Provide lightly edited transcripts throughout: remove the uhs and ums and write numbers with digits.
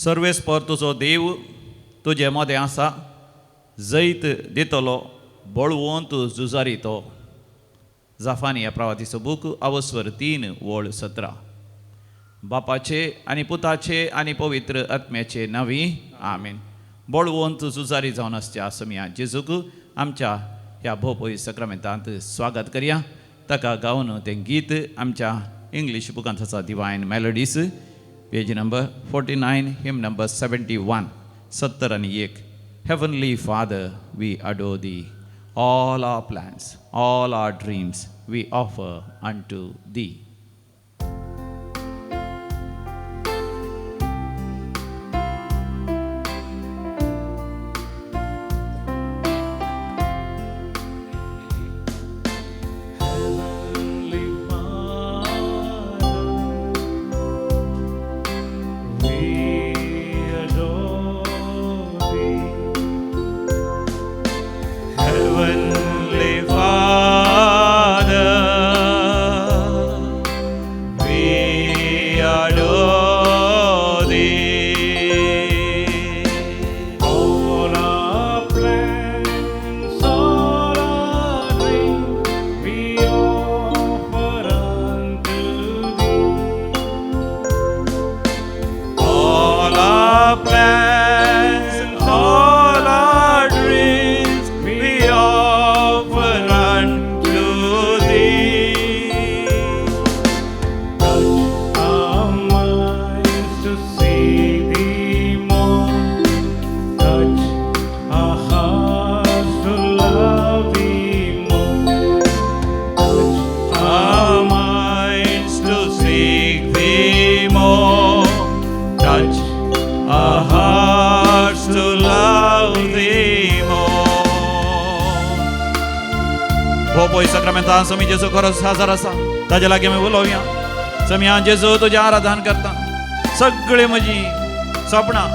सर्वेस्पर तुजो देव तुजे मोदें आसा, जैत दितलो बळवंत झुजारितो. जाफानी ह्या प्रवातीचो बूक अवस्वर 3 वळ 17. बापाचे आनी पुताचे आनी पवित्र आत्म्याचे नांवी आमेन. बळवंत झुजारी जावन आसच्या आसमिया जेजूक आमच्या ह्या भोवपळी सक्रामेंतांत स्वागत करया. ताका गावन तें गीत आमच्या इंग्लीश बुकांत आसा, divine melodies, page number 49, him number 71, 71. Heavenly Father, we adore thee. All our plans, all our dreams we offer unto thee. भोवपळी सक्रामेंतान समी जेजू खरोच हजर आसा, ताजे लागीं आमी उलोवया. समी हांव जेजू तुजें आराधन करता. सगळीं म्हजीं सपनां,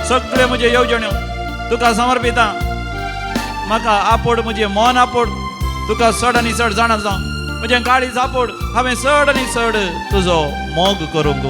सगळे म्हजे येवजण्यो तुका समर्पिता. म्हाका आपोड, म्हजें मन आपोड, तुका चड आनी चड जाणा जावं. म्हजें काळीज आपोड, हांवें चड आनी चड तुजो मोग करूंक.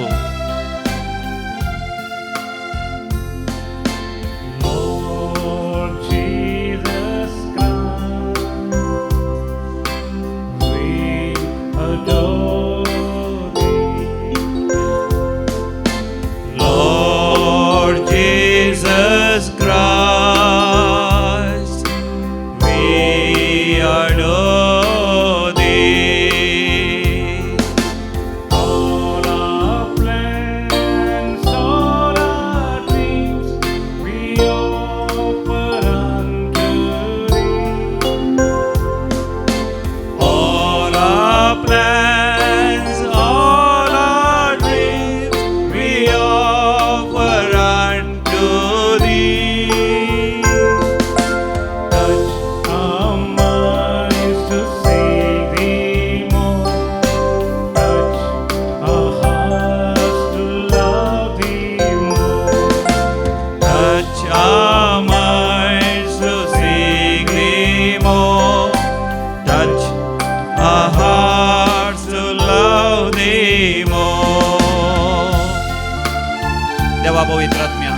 देवा पवित्र आत्म्या,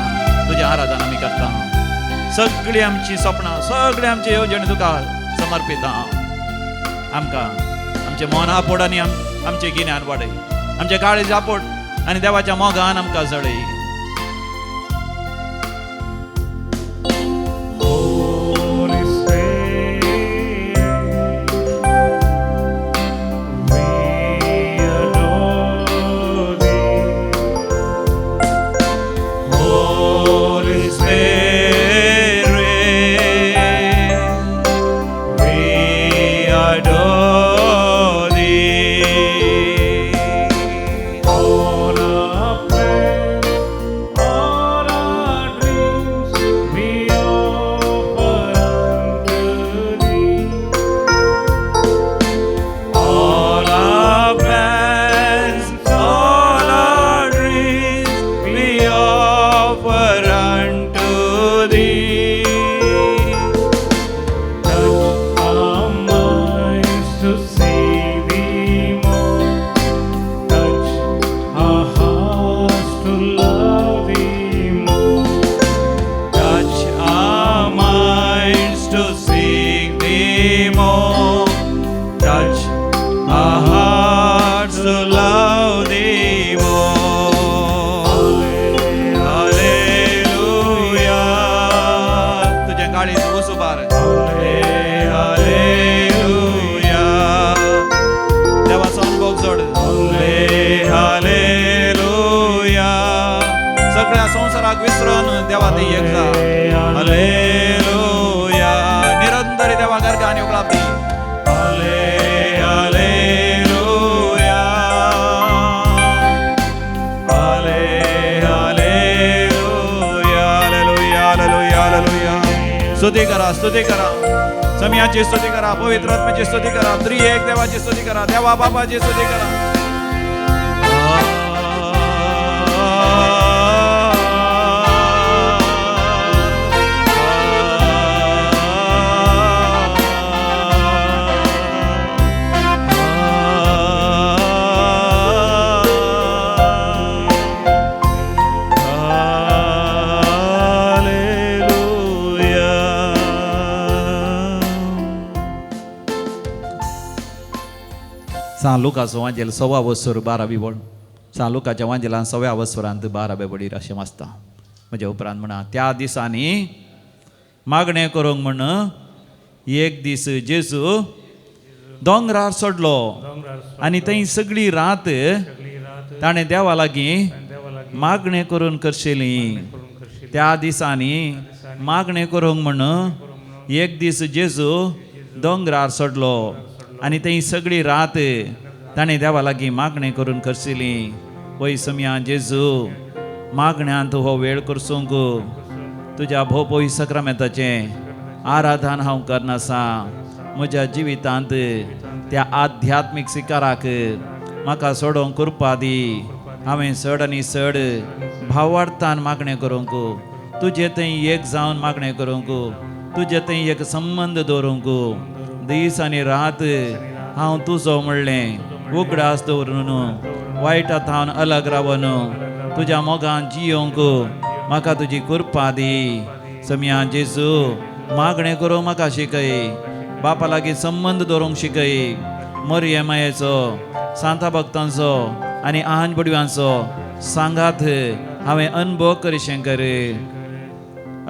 तुजें आराधन आमी करता. सगळीं आमचीं सपनां, सगळे आमचे येवजण तुका समर्पिता. आमकां आमचें मन आपोड आनी आमचे गिन्यान वाडय. आमचे काळीज आपोड आनी देवाच्या मोगान आमकां जळय. देवा ती एक जा हालेलुया निरंतर देवा कर गाणी उगळावती हालेलुया हालेलुया हालेलुया हालेलुया स्तुती करा समयाची स्तुती करा पवित्र आत्म्याची स्तुती करा त्रिएक देवाची स्तुती करा देवा बाबाची स्तुती करा San Lucaso Angel सव्वा वस्वर 12 बोल San Lucaच्या वांजेलान 6व्या वस्वरांत 12 बडी अशें वाचता म्हणजे उपरांत म्हणा त्या दिसांनी मागणें करूंक म्हण एक दीस जेजू दोंगरार सोडलो आनी थंय सगळी रात ताणें देवा लागीं मागणें करून करशिल्ली त्या दिसांनी मागणें करूंक म्हण एक दीस जेजू दोंगरार सोडलो आनी थंय सगळी रात ताणें देवा लागीं मागणें करून करशिल्ली वय समया जेजू मागण्यांत हो वेळ करसूंक तुज्या भोवपळी सक्रामेंताचें आराधन हांव करनासा म्हज्या जिवितांत त्या आध्यात्मीक शिकाराक म्हाका सोडोंक कृपा दी हांवें चड आनी चड भावार्थान मागणें करूंक तुजे थंय एक जावन मागणें करूंक तुजे थंय एक संबंद दवरूंक दीस आनी रात हांव तुजो म्हणलें उगडास दवरून वायटांत हांव अलग रावन तुज्या मोगान जियोंक म्हाका तुजी कृपा दी समया जेजू मागणें करूंक म्हाका शिकय बापा लागीं संबंद दवरूंक शिकय मरिये मायेचो सांता भक्तांचो आनी आहन बडव्यांचो सांगात हांवें अनुभव करीशें कर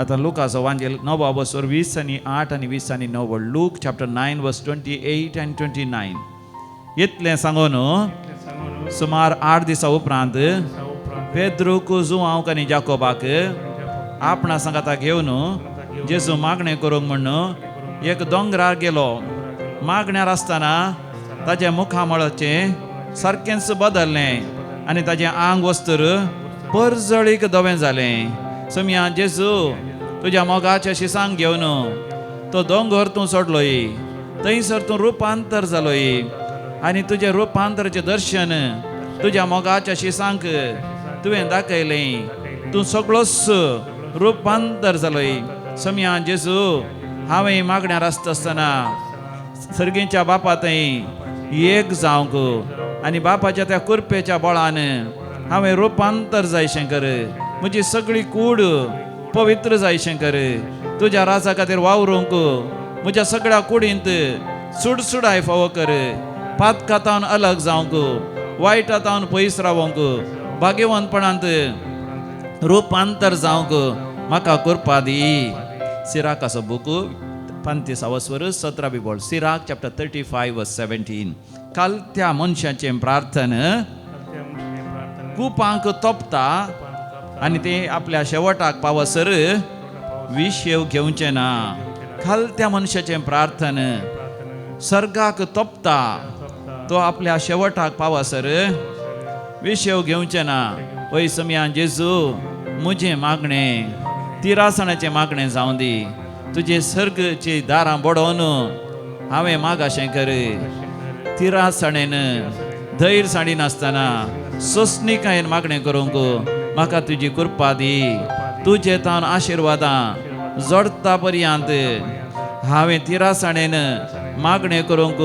आतां लुकाचो वांजेल 9 वस्वर 20 आनी 8 आनी 20 आनी 9 लूक चॅप्टर 9 वर्स 28 आनी 29 इतलें सांगून सुमार 8 दिसां उपरांत पेद्रूक जुआंवक आनी जाकोबाक आपणा सांगाता घेवन जेजू मागणें करूंक म्हण एक दोंगरार गेलो मागण्यार आसतना ताच्या मुखामळाचें सारकेंच बदल्लें आनी ताचें आंग वस्तर परजळीक धवें जालें समया जेजू तुज्या मोगाच्या शिसांक घेवन तो दोंगर तूं सोडलोय थंयसर तूं रुपांतर जालोय आनी तुजें रुपांतराचें दर्शन तुज्या मोगाच्या शिसांक तुवें दाखयलें तूं सगळोच रुपांतर जालोय समया जेजू हांवें मागण्यार आसतना सर्गेच्या बापा थंय एक जावंक आनी बापाच्या त्या कुरपेच्या बळान हांवें रुपांतर जायशें कर म्हजी सगळी कूड पवित्र जायशें कर तुज्या राजा खातीर वावरूंक म्हज्या सगळ्या कुडींत सुडसुडाय फावो कर पातकातावन अलग जावंक वायटातावन पयस रावंक भाग्यवंतपणांत रुपांतर जावंक म्हाका कृपा दी सिराकाचो बूक 35 वस्वर 17 बोल सिराक चॅप्टर 35 वर्स 17 काल त्या मनशाचें प्रार्थन कुपांक तोपता आनी ते आपल्या शेवटाक पावसर विशेव घेवचें ना काल त्या मनशाचें प्रार्थन सर्गाक तोपता तो आपल्या शेवटाक पावसर विशेव घेवचें ना वय समया जेजू म्हजें मागणें तिरासणाचें मागणें जावं दी तुजे सर्गची दारां बडोवन हांवें मागाशें कर तिरासणेन धैर्यसाणी नासतना सोंसणिकायेन मागणें करूंक म्हाका तुजी कृपा दी तुजे तावन आशिर्वादां जोडता पर्यंत हांवें तिरासणेन मागणें करूंक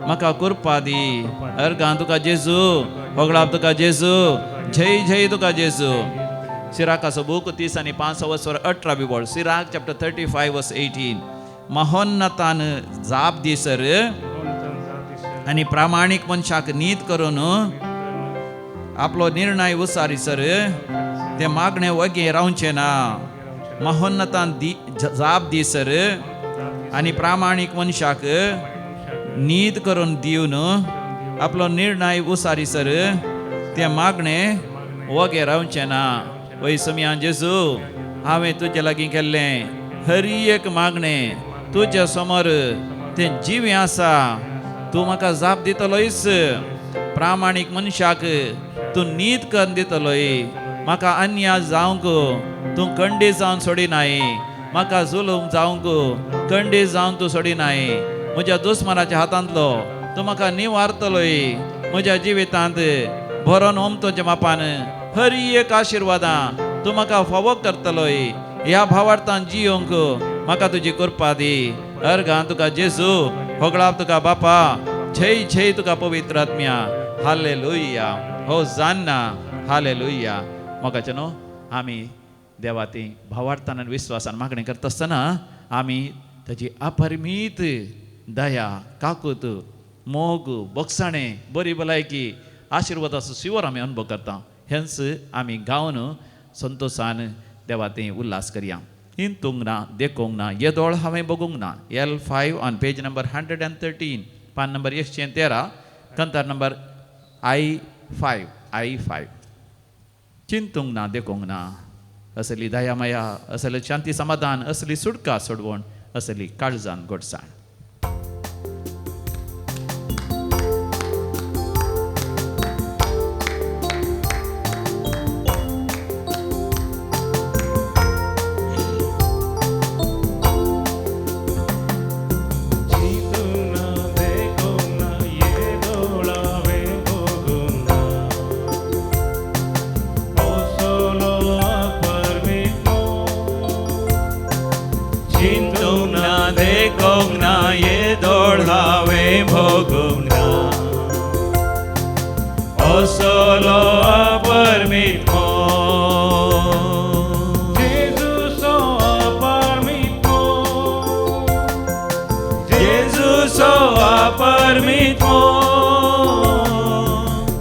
म्हाका कृपा दी अर्गां तुका जेजू होगळाप तुका जेजू जय जय तुका जेजू सिराकाचो बूक 30 आनी 5 वस्वर 18 बोल सिराक चॅप्टर 35 वर्स 18 महोन्नतान जाप दिसर आनी प्रामाणीक मनशाक नीत करून आपलो निर्णय उसारीसर ते मागणें वगे रावचें ना महोन्नतान जाप दिसर आनी प्रामाणीक मनशाक नीत करून दिवन आपलो निर्णय उसारीसर ते मागणें वगे रावचें ना वय समया जेजू हांवें तुजे लागीं केल्लें हर एक मागणें तुज्या समोर तें जिवें आसा. तूं म्हाका जाप दितलोयस. प्रामाणीक मनशाक तूं नीत करून दितलोय. म्हाका अन्याय जावंक तूं खंडी जावन सोडिनाय. म्हाका जुलूम जावंक खंडी जावन तूं सोडिनाय. म्हज्या दुस्मनाच्या हातांतलो तूं म्हाका निवारतलोय. म्हज्या जिवितांत भरोन ओमतोच्या मापान हर एक आशिर्वादां तूं म्हाका फावो करतलोय. ह्या भावार्थान जियोंक म्हाका तुजी कृपा दी. अर्गां तुका जेजू, होगळाप तुका बापा, छय छय तुका पवित्र आत्म्या. Hallelujah, होसान्ना, hallelujah. मोगाचे न्हू आमी देवा ती भावार्थान आनी विश्वासान मागणी करता आसतना आमी ताची अपरिमीत दया, काकूत, मोग, बोगसाणें, बरी भलायकी, आशिर्वादाचो शिवर आमी अनुभव करता. हेंच आमी गावन संतोशान देवा ती उल्हास करया. हिंतूंक ना, देखूंक ना, येदोळ हांवें बगूंक ना. L5 ऑन पेज नंबर 113, पान नंबर 113, कंतार नंबर I5. चिंतूंक ना, देखूंक ना. असली दयामया, असली शांती समाधान, असली सुटका सोडवण, असली काळजान घोडसाण. Solo permitmo, Jesus so permitmo, Jesus so permitmo.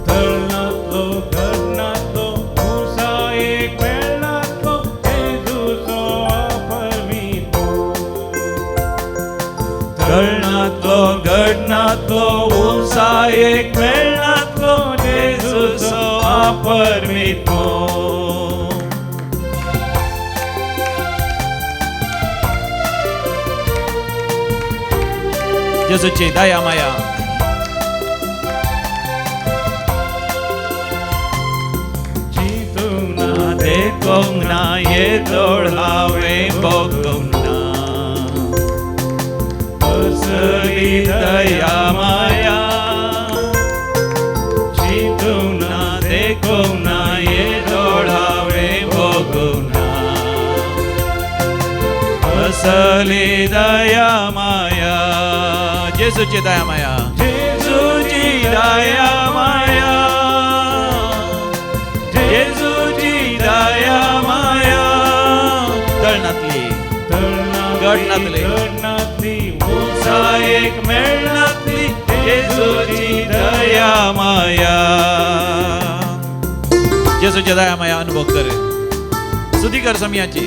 Ternatlo, ternatlo, usa ek melnatlo, Jesus so permitmo. Ternatlo, ternatlo, usa ek melnatlo. Jesus so permitmo. जेजूची दया माया. चिंतूंक ना, देखूंक ना, येदोळ हांवें बगूंक ना. असली दया माया. चिंतूंक ना, देखूंक ना, येदोळ हांवें बगूंक ना. असली दया माया. जेजूची दया माया. जेजूची दया माया. जेजूची दया माया. तळणातली, गडणातली, उंचा एक मेळणातली. जेजूची दया माया. जेजूची दया माया अनुभव कर. सुधी कर समयाची.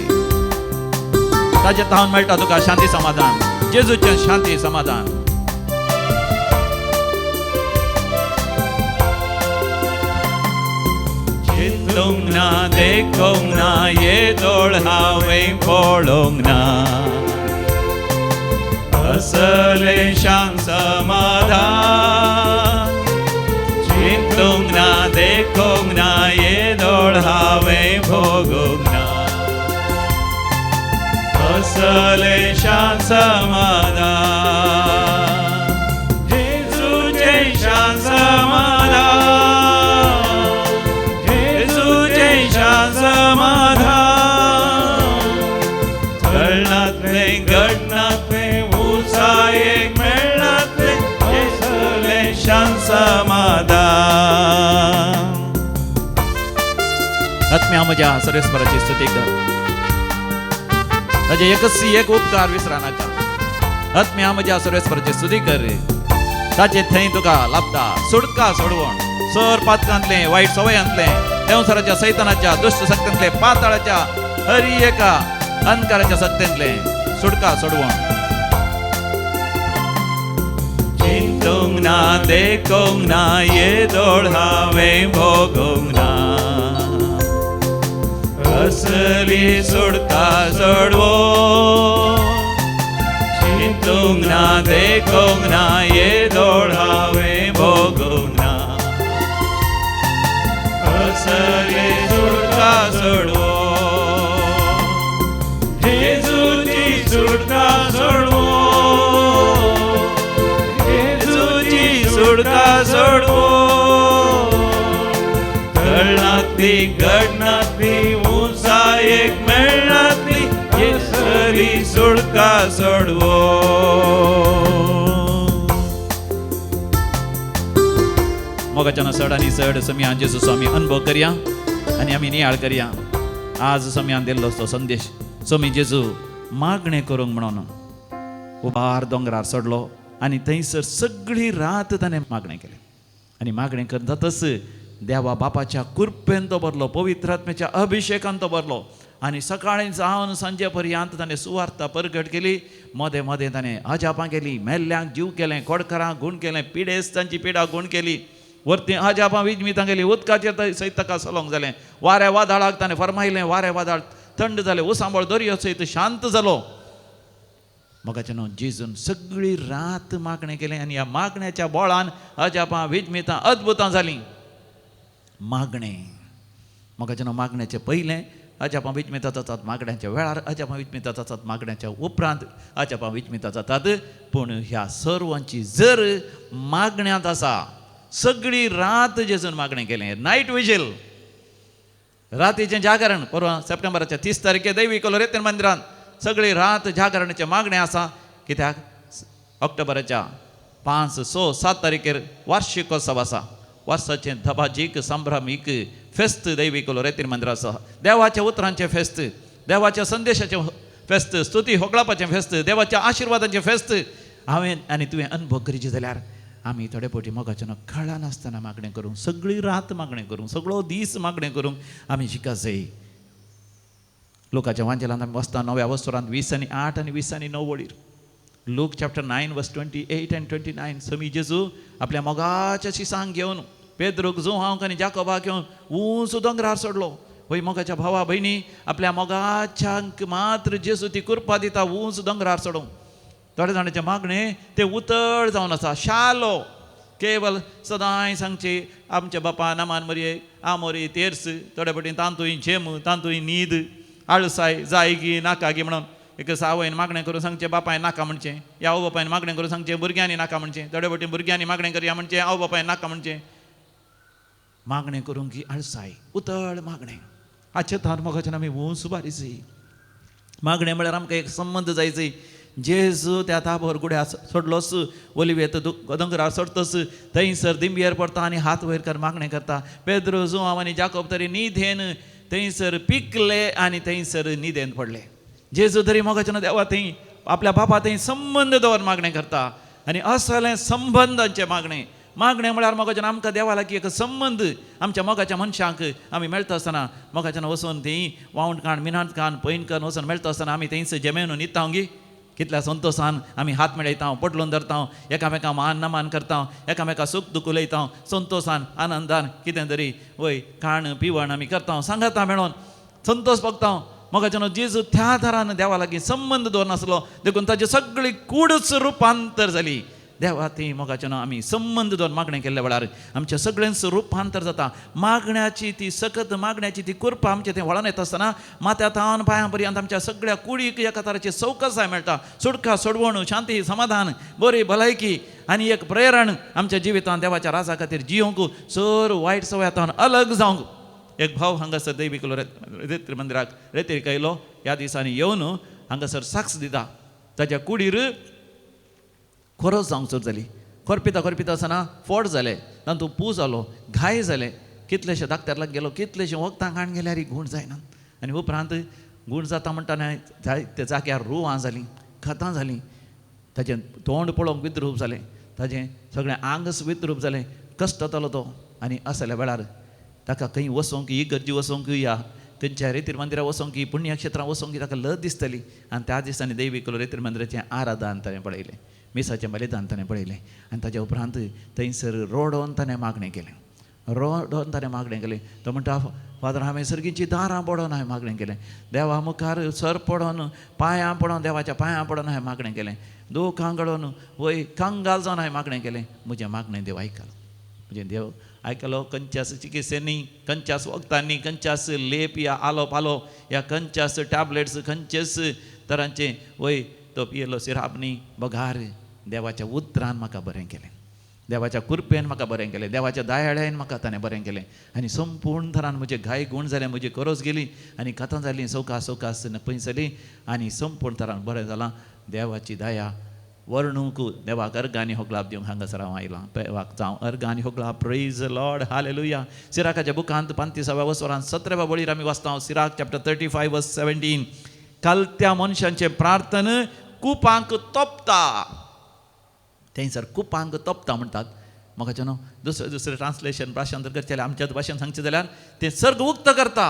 ताच्या तावन मेळटा तुका शांती समाधान. जेजूचें शांती समाधान. चिंतूंक ना, देखूंक ना, येदोळ हांवें पळोवंक ना. असलें शांत समाधान. चिंतूंक ना, देखूंक ना, येदोळ हांवें भोगूंक ना. असलें शांत समाधान. जेजूचें शांत समाधान. जेजूचें शांत समाधान. तळणातलें, गडणातलें, उंचा एक मेळणातलें. असलें शांत समाधान. आत्म्या म्हज्या सर्वेस्पराची स्तुती कर. ताजे एकच एक उपकार विसरा नाका. आत्म्या म्हज्या सर्वेस्पराची स्तुती कर. ताचे थंय तुका लाभता सुटका सोडवण. सर पातकांतले, वायट सवयांतले, देवसराच्या सैतानाच्या दुष्ट शक्तींतले, पाताळाच्या हर एका अंधकाराच्या सत्तेंतले सुटका सोडवण. चिंतूंक ना, देखूंक ना, येदोळ हांवें भोगूंक ना. कसली सुटका सोडवो चिंतूंक ना देखूंक ना ये दोळावे भोगूंक ना कसली सुटका सोडवो जेजूची सुटका सोडवो जेजूची सुटका सोडवो कळनातली घडनातली उंचा एक मेळनातली येसरी सुटका सोडवो मोगाच्यान चड आनी चड समयान जेजू स्वामी अनुभव करया आनी आमी नियाळ करया. आज समयान दिल्लो तो संदेश स्वामी जेजू मागणें करूंक म्हणून उबार दोंगरार चडलो आनी थंयसर सगळी रात ताणें मागणें केलें आनी मागणें करताच देवा बापाच्या कृपेन तो भरलो, पवित्र आत्म्याच्या अभिशेकान तो भरलो आनी सकाळीं जावन सांजे पर्यंत ताणें सुवार्ता परगट केली. मदें मदें ताणें अजापां केली, मेल्ल्यांक जीव केलें, कोडकारांक गूण केलें, पिडेस्तांची पिडा गूण केली. वरती अजापां विजमितां गेली, उदकाचेर सैतका सलोंक जालें. वाऱ्या वादळाक ताणें फरमायलें, वारें वादळ थंड जालें, उसांबळ दर्यो सयत शांत जालो. मोगाचें न्हू जेजून सगळी रात मागणें केलें आनी ह्या मागण्याच्या बोळान अजापां विजमितां अद्भुतां जालीं. मागणें मोगाचें न्हू मागण्याचें पयलें अजापां विजमितां जातात, मागण्याच्या वेळार अजापां विजमितां जातात, मागण्याच्या उपरांत अजापां विजमितां जातात. पूण ह्या सर्वांची जर मागण्यांत आसा, सगळी रात जेजून मागणें केलें. नायट विजील, रातीचें जागरण. परवां सप्टेंबराच्या 30 तारखेर दैवी कोलोरेतीन मंदिरांत सगळी रात जागरणाचें मागणें आसा. कित्याक ऑक्टोबराच्या 5, 6, 7 तारखेर वार्षिकोत्सव आसा. वर्साचें धबाजीक संभ्रमीक फेस्त दैवी कोलोरेतीन मंदिर आसा. देवाच्या उतरांचें फेस्त, देवाच्या संदेशाचें फेस्त, स्तुती होकळापाचें फेस्त, देवाच्या आशिर्वादाचें फेस्त हांवें आनी तुवें अनुभव करचें जाल्यार आमी थोडे फावटी मोगाचें कळा नासतना मागणें करूंक, सगळी रात मागणें करूंक, सगळो दीस मागणें करूंक आमी शिकत जाय. लोकाच्या वांजेलांत आमी वचता 9व्या वस्तुरांत 20 आनी 8 आनी 20 आनी 9 वळीर. लूक चॅप्टर 9 वर्स 28 and 29. स्वामी जेजू आपल्या मोगाच्या शिसांक घेवन पेद्रूक, जोहांक आनी जाकोबाक घेवन उंच दोंगरार सोडलो. वय मोगाच्या भावा भयणी आपल्या मोगाच्यांक मात्र जेजू ती कृपा दिता उंच दोंगरार सोडूंक. थोडे जाणांचें मागणें तें उतळ जावन आसा, शालो. केवल सदांय सांगचे आमच्या बापा नामान मरये आमोरी तेर्स, थोडे फावटी तांतूय झेम, तांतूय न्हीद, आळसाय जायगी नाकागी म्हणून एक सावयन मागणें करून सांगचें बापायन नाका म्हणचें, या आवय बापायन मागणें करून सांगचें भुरग्यांनी नाका म्हणचें, थोडे फावटी भुरग्यांनी मागणें करया म्हणचें, आवय बापायन नाका म्हणचें. मागणें करूंक ही आळसाय, उतळ मागणें. हाचे थार मोगाच्यान आमी उंच बारीचय. मागणें म्हळ्यार आमकां एक संबंद जायचो. जेजू त्या ताबोर गुड्यार सोडलोस, ओलिवेत दोंगरार सोडतस, थंयसर दिंबयेर पडटा आनी हात वयर कर मागणें करता. पेद्रू, जोआंव आनी जाकोब तरी न्हिदेन थंयसर पिकले आनी थंयसर न्हिदेन पडले. जेजू तरी मोगाच्यान देवा थंय आपल्या बापा थंय संबंद दवर मागणें करता आनी असलें संबंदांचें मागणें. मागणें म्हळ्यार मोगाच्यान आमकां देवा लागीं एक संबंद आमच्या मोगाच्या मनशांक आमी मेळटा आसतना मोगाच्यान वचून थंय वावंट काण, मिनांत काण, पयन काण वचून मेळटा आसतना आमी थंयसर जेमेवन न्हिदता गी. कितल्या संतोशान आमी हात मेळयता, पटलून धरता, एकामेकां मान नमान करता, एकामेकां सूख दूख उलयता, संतोशान आनंदान कितें तरी वय खाण पिवण आमी करता, सांगाता मेळोन संतोश भोगता. मोगाच्यान जेजू त्या तरान देवा लागीं संबंद दवरनासलो, देखून ताची सगळी कूडच रुपांतर जाली. देवा थंय मोगाच्यान आमी संबंद दवरून मागणें केल्ल्या वेळार आमचें सगळेंच रुपांतर जाता. मागण्याची ती सकत मागण्याची ती कृपा आमचें थंय वळोन येता आसतना माथ्यान पांयां पर्यंत आमच्या सगळ्या कुडीक एका तराची सवकसाय मेळटा. सुटका, सोडवण, शांती, समाधान, बरी भलायकी आनी एक प्रेरण आमच्या जिवितांत देवाच्या राजा खातीर जियोंक, सर वायट सवयातान अलग जावंक. एक भाव हांगासर दैवी कोलोरेतीन मंदिराक रेतीर आयलो. ह्या दिसांनी येवन हांगासर साक्ष दिता. ताच्या कुडीर खरोच जावंक सुरू जाली. खोरपिता आसतना फोड जाले, तातूंत पू जालो, घाय जाले. कितलेशे धाकट्यार लाग गेलो, कितलेशे वखदां खाण गेल्यार गूण जायना. आनी उपरांत गूण जाता म्हणटाना त्या जाग्यार रुवां जालीं, खतां जालीं. ताचें तोंड पळोवंक विद्रूप जालें, ताचें सगळें आंग विद्रूप जालें. कश्ट जालो तो. आनी असल्या वेळार ताका खंय वचोंक, इगर्जी वचोंक, या खंयच्या रेतीर मंदिरां वचोंक, पुण्यक्षेत्रां वचोंक ताका लज दिसताली. आनी त्या दिसांनी दैवी कोलोरेतीन मंदिराचें आराधन ताणें पळयलें, मिसाचें बलिदान ताणें पळयलें. आनी ताच्या उपरांत थंयसर रोडोवन ताणें मागणें केलें. रोडोन ताणें मागणें केलें. तो म्हणटा फादर हांवें सर्गींची दारां पडोवन हांवें मागणें केलें. देवा मुखार सर पडोवन पांयां पडोवन देवाच्या पांयां पडोवन हांवें मागणें केलें. दोख आंगडोवन वय कंगाल जावन हांवें मागणें केलें. म्हजें मागणें देव आयकलो. म्हणजे देव आयकलो. खंयच्याच चिकित्सेनी, खंयच्याच वखदांनी, खंयच्याच लेप या आलो पालो या खंयच्याच टॅबलेट्स, खंयचेच तरांचे वय तो पियेलो सिराप न्ही, बगार देवाच्या उतरान म्हाका बरें केलें. देवाच्या कृपेन म्हाका बरें केलें. देवाच्या दयाळ्यान म्हाका ताणें बरें केलें. आनी संपूर्ण तरान म्हजे घाय गुण जाले, म्हजी करोस गेली आनी कथां जालीं सवकास सवकास पयस जाली आनी संपूर्ण तरान बरें जालां. देवाची दया वर्णूंक देवाक अर्गांनी हो ग्लाब दिवंक हांगासर हांव आयलां. देवाक जावं अर्गांनी हो ग्लाब. Praise Lord, hallelujah. सिराकाच्या बुकांत 35व्या वसरांत 17व्या बळीर आमी वाचता. सिराक चॅप्टर 35 वर्स 17. कालत्या मनशांचे प्रार्थन कुपांक तोपता. थंयसर कुपांक तोपता म्हणटात. म्हाका न्हू दुसरें ट्रान्सलेशन भाशांतर करचें जाल्यार आमच्याच भाशेन सांगचें जाल्यार तें सर्ग उक्त करता.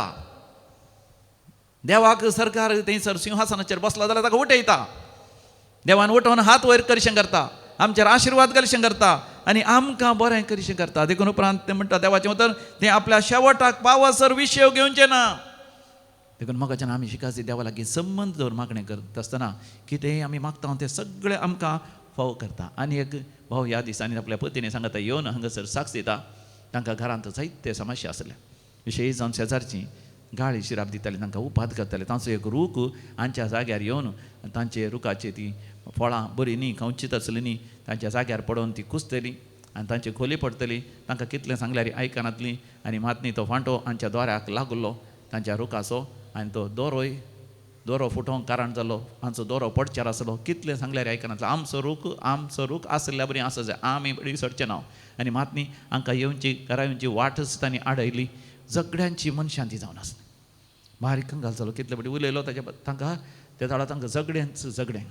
देवाक सरकार थंयसर सिंहासनाचेर बसला जाल्यार ताका उठयता. देवान उठोवन हात वयर करचें करता, आमचेर आशिर्वाद करचें करता आनी आमकां बरें करचें करता. देखून उपरांत तें म्हणटा देवाचें उतर तें आपल्या शेवटाक पावसर विशय घेवचें ना. देखून म्हाका आमी शिकासी देवा लागीं संबंद दवरून मागणें करता आसतना कितेंय आमी मागता तें सगळें आमकां फावो करता. आनी एक भाव ह्या दिसांनी आपल्या पत्नीने सांगता येवन हांगासर साक्ष दिता. तांकां घरांत जायते समस्या आसले. विशेश जावन शेजारची गाळी शिराप दिताली, तांकां उपाद करताले. तांचो एक रूख हांच्या जाग्यार येवन तांचे रुखाची ती फळां बरीं न्ही, खंयचीच आसली न्ही, तांच्या जाग्यार पडोवन ती कुसतली आनी तांची खोली पडटली. तांकां कितलें सांगल्यार आयकनातलीं. आनी मातनी तो फांटो हांच्या दोऱ्याक लागलो तांच्या रुखाचो आनी तो दोरो फुटोवंक कारण जालो. हांचो दोरो पडच्यार आसलो. कितलें सांगल्यार आयकनातलो. आमचो रूख आसल्या बरी आसा जाय, आमी बरी सरचें ना. आनी मातनी हांकां येवची घरा येवची वाटच तांणी आडयली. झगड्यांची मनशांती जावन आसली. बारीक कंगाल जालो. कितले बडी उलयलो तांकां त्या झाडां तांकां झगडें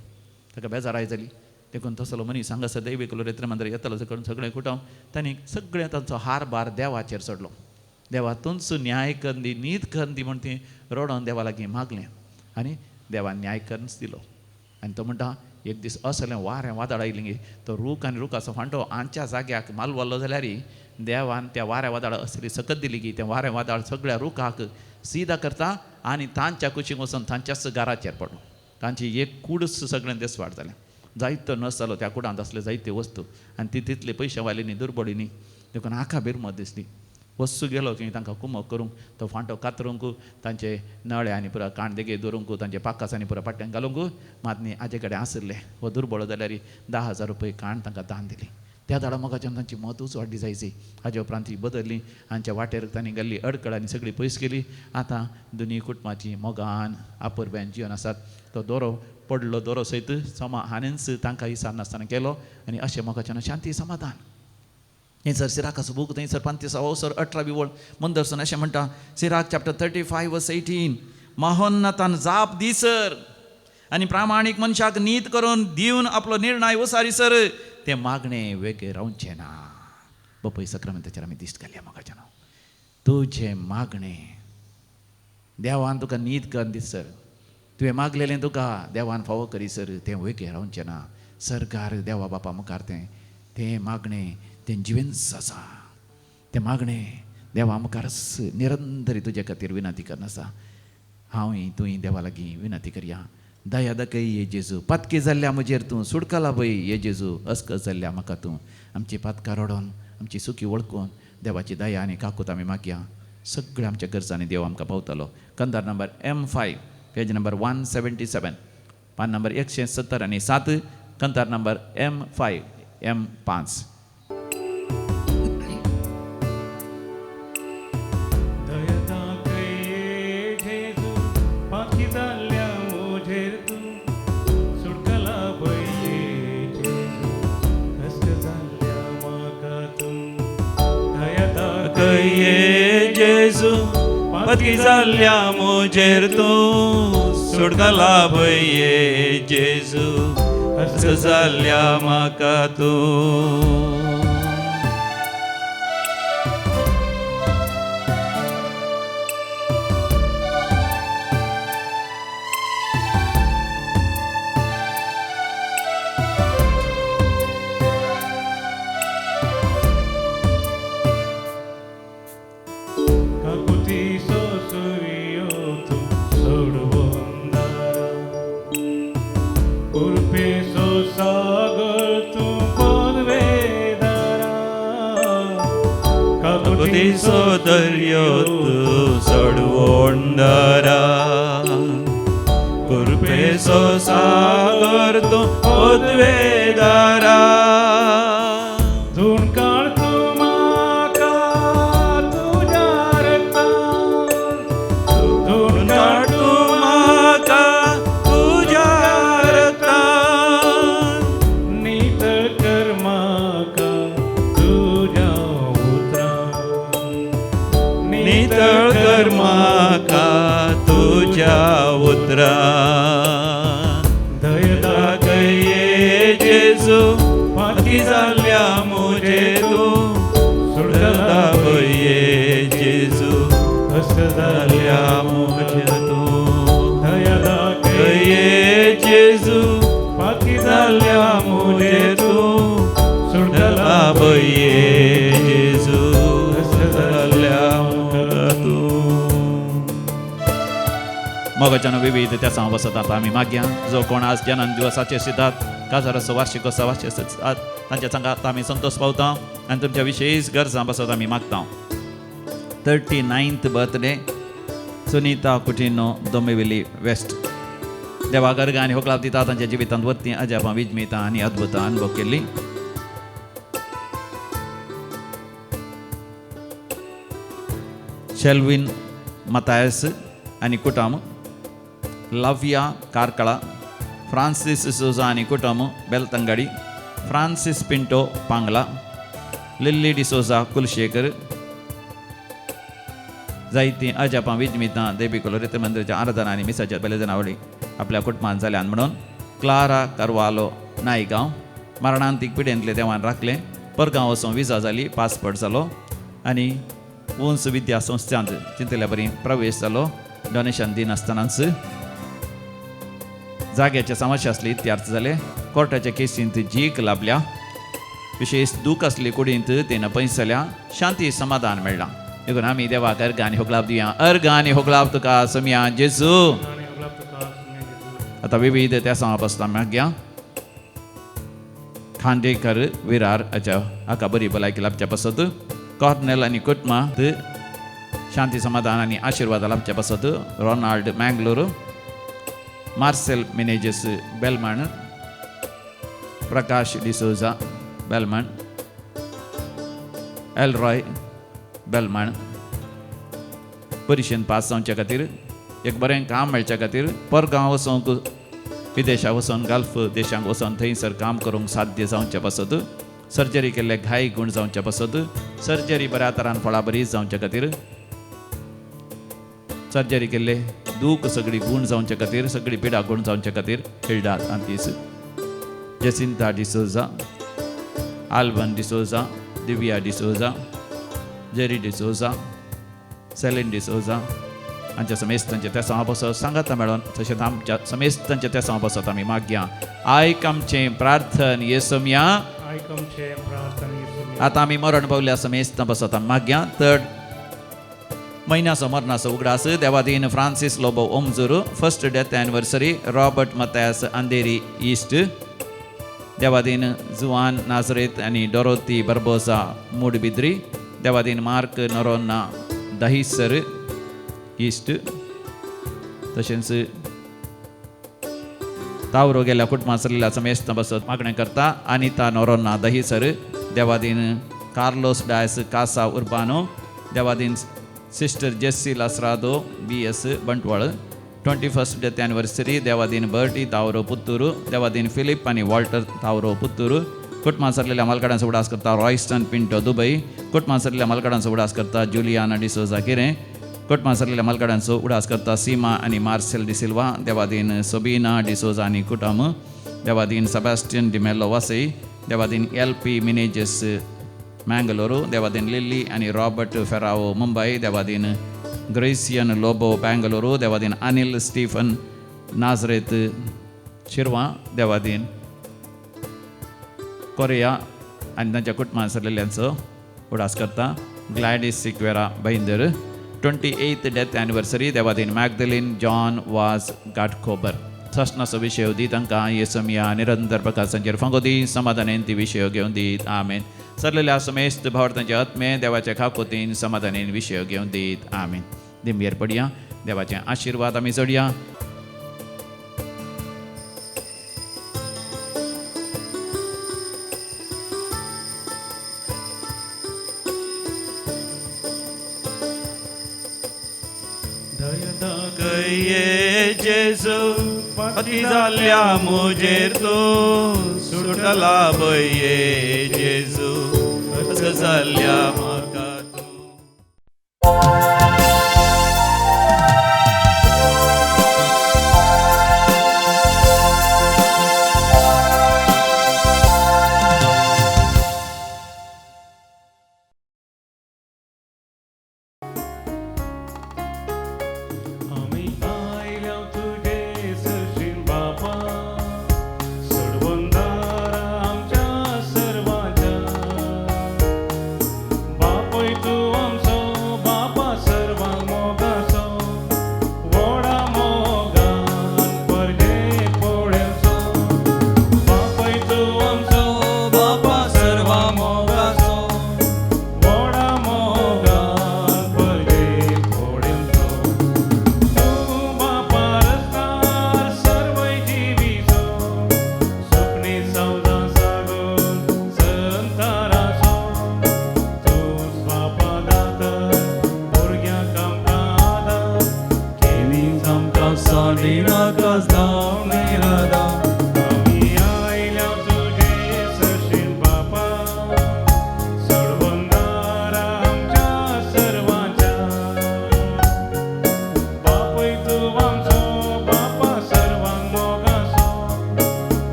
ताका बेजार आयजली. देखून तसलो मनीस हांगासर दैवीक रेत्र मंदिर येतलो सगळें कुटोवन तांणी सगळें तांचो हार बार देवाचेर चडलो. देवा तुमचो न्याय कर दी, नीत कर दी म्हण ती रडोवन देवा लागीं मागलें आनी देवान न्याय करच दिलो. आनी तो म्हणटा एक दीस असलें वारें वादळ आयलें गे. तो रूख आनी रुखाचो फांटो हांच्या जाग्याक मालवल्लो जाल्यार देवान त्या वाऱ्या वादळाक असली सकत दिली की तें वारें वादळ सगळ्या रुखाक सीदा करता आनी तांच्या कुशीक वचून तांच्याच घराचेर पडलो. तांची एक कूडच सगळें देसवाड जालें. जायतो नस जालो त्या कुडांत असले जायते वस्तू आनी ती तितली पयशेवाली न्ही, दुर्बडी न्ही. देखून आखा बिरमत दिसली. वस्तू गेलो की तांकां कुमक करूंक, तो फांटो कातरूंक, तांचे नळे आनी पुरो काण देगे दवरूंक, तांचे पाकास आनी पुरो पाट्यांक घालूंक मातनी हाजे कडेन आसले. हो दुर्बळ जाल्यार 10,000 रुपये काण तांकां दान दिली. त्या झाडां मोगाच्यान तांची मतूच वाडली जायची. हाजे उपरांत ती बदलली. हांच्या वाटेर तांणी गेल्ली अडकळ आनी सगळी पयस केली. आतां दोनी कुटुंबाची मोगान आपुरब्यान जीवन आसात. तो दोरो पडलो, दोरो सयत हांवेंच तांकां हिसाब नासतना केलो आनी अशें मोगाच्यान शांती समाधान. थंयसर सिराकाचो बूक थंयसर 35 वळ मुंदरसून अशें म्हणटा. सिराक चॅप्टर 35 वर्स 18. महोन्नतान जाप दिसर आनी प्रामाणीक मनशाक नीत करून दिवन आपलो निर्णय उसारीसर तें मागणें वेगळें रावचें ना. बापय सक्रामेंताचेर आमी दिश्ट घालया मोगाच्यान. तुजें मागणें देवान तुका नीत कर दिसर. तुवें मागलेलें तुका देवान फावो करीसर तें वेगळें रावचें ना. सरकार देवा बापा मुखार तें मागणें तें जिवेंस आसा. तें मागणें देवा मुखारच निरंतरी तुजे खातीर विनंती करनासा. हांवूय तुवें देवा लागीं विनंती करया. दया दाखय ये जेजू. पातकी जाल्ल्या म्हजेर तूं सुडका लाभय ये जेजू. अस्कस जाल्ल्या म्हाका तूं. आमची पातकां रडोवन आमची सुखी वळखून देवाची दया आनी काकूत आमी मागया. सगळ्या आमच्या गरजांनी देव आमकां पावतलो. Kandhar number M5 page number 177 पान नंबर 170 आनी 7 कंदार नंबर M5 M5. जेजू पातकी जाल्ल्या म्हजेर तूं सुटका लाभय ये जेजू. हस्त जाल्ल्या म्हाका तूं. ಹೊತ್ತು ಸಡುವೊಂಡರ ಕುರ್ಪೇಸೋ ಸಾಗರ್ ತು ಉದ್ವೇದರ धून काढतो माका तुझ्या रक्तान धून काढतो माका तुझ्या रक्तान नितळ कर माका तुझ्या उतरान नितळ कर माका तुझ्या उतरा दया दाखये जेजू फाकी झाल्या मुझे तू सुडता भये जेजू हस झाल्या मुझे तू दया गये जेजू बाकी झाल्या मुझे तू सुडता भये जेजू झाल्या मुझे तू मोगाच्यानं विविध त्या बसत आता आम्ही मागया जो कोण आज जन्मदिवसाचे सिद्धात काजारस वार्षिकोत्सव असतात तांच्या सांगात आम्ही संतोष पावता आणि तुमच्या विशेष गरजा बसत आम्ही मागता 39th birthday Sunita Coutinho Dombivli waste देवा गर्ग आणि होकलाभ दिता तांच्या जिवितांत वरती अजापा विजमिता आणि अद्भुत अनुभव केली शेल्विन मतायस आणि कुटुंब लव्या कारकळा फ्रान्सिस सोजा आणि कुटुंब बेलतंगडी फ्रान्सिस पिंटो पांगला लिल्ली डिसोजा कुलशेखर जायती अजापा विजमिता देबिकोलो रित मंदिराच्या आराधना आणि मिसाच्या बलिदानावळी आपल्या कुटुंबात जाल्यान म्हणून क्लारा करवालो नायगांव मरणांतीक पिडेंतले देवान राखले परगांव वचून विजा जाली पासपोर्ट जालो आणि वंस विद्या संस्थांत चिंतल्या बरी प्रवेश जालो डोनेशन दिनासतनाच जाग्याच्या समस्या असली इत्यार्थ झाले कोर्टाच्या केसींत जीक लाभल्या विशेष दूख असली कुडींत तेनं पैसल्या शांती समाधान मेळ्ळा देखून आम्ही देवा अर्घ आनी होगलाभ दिया अर्घ आनी होगलाभ तुका समिया जेजू आता विविध त्या समापासता मागया खांडेकर विरार अजा आका बरी भलायकी लाभच्या पासत कॉर्नेल आणि कुटुंबात शांती समाधान आणि आशीर्वाद लाभच्या पासत रोनाल्ड मँगलोर मार्सेल मिनेजेस बेलमण प्रकाश डिसोजा बेलमण एलरॉय बेलमण परिक्षेन पास जावच्या खातीर एक बरें काम मेळच्या खातीर परगांव वचूंक विदेशाक वचून गल्फ देशांक वचून थंयसर काम करूंक साध्य जावच्या पासत सर्जरी केल्ले घाई गुण जावच्या पासत सर्जरी बऱ्या तरान फळां बरी जावच्या खातीर सर्जरी केल्ले दूख सगळी गुण जावच्या खातीर सगळी पिडा गुण जावच्या खातीर हिल्डा तांतीस जसिंता डिसोजा आल्बन डिसोजा दिव्या डिसोजा जेरी डिसोजा सेलिन डिसोजा आमच्या समेस्तांचे त्या समापासत सांगात मेळोन तशेंच आमच्या समेस्तांचे त्या समापासत आमी मागया आयक आमचें प्रार्थन येसुमिया आता आमी मरण पावल्या समेस्तां बसत आमी मागया थर्ड महिन्याचो मरणाचो उगडास देवादीन Francis Lobo Omzoor first death anniversary Robert Mathias Andheri east देवादीन जुआन नाझरेत आणि डोरोथी बर्बोसा मूडबिद्री देवादीन मार्क नोरोन्ना दहिसर ईस्ट तशेंच तावरो गेल्या कुटुंबात सरलेल्या समेस्त बसत मागणे करता अनिता नोरोन्ना दहिसर देवादीन कार्लोस डायस कासा उर्बानो देवादीन sister Jessie Lasrado BS Bantwal 21st death anniversary देवादीन बर्टी तावरो पुत्तूरू देवादीन फिलिप आणि वॉल्टर तावरो पुत्तूरू कुटुंबात सरलेल्या मलकडांचो उडास करता रॉयस्टन पिंटो दुबई कुटुंबात सरलेल्या मलकडांचो उडास करता जुलियाना डिसोजा किरें कुटुंबात सरलेल्या मलकडांचो उडास करता सीमा आणि मार्सेल डिसिल्वा देवादीन सोबिना डिसोजा आणि कुटुंब देवादीन सेबास्टियन डिमेलो वासई देवादीन LP मिनेजेस मँगलोरू देवादीन लिल्ली आणि रॉबर्ट फेराओ मुंबई देवादीन ग्रेसियन लोबो बँगलोरू देवादीन अनिल स्टीफन नाझरेत शिरवा देवादीन कोरिया आणि त्यांच्या कुटुंबात सरलेल्यांचो उडास करता Gladys Sequeira Bainder 28th death anniversary देवादीन मॅगदलिन जॉन वाज गाटखोबर थसनाचो विशय दी तांकां येसमिया निरंतर प्रकाशांचेर फांगो दी समाधानान ती विशय घेवन दीत आमेन. सरलेल्या समेस्त भावार्थांचे आत्मे देवाच्या खाकोतीन समाधानान विशय घेवन दीत आमेन. दिंबेर पडया, देवाचे आशिर्वाद आमी जोडया. कये जेजू पती जाल्या मुजेर तूं सुटला बये जेजू पती जाल्या म्हाका तूं.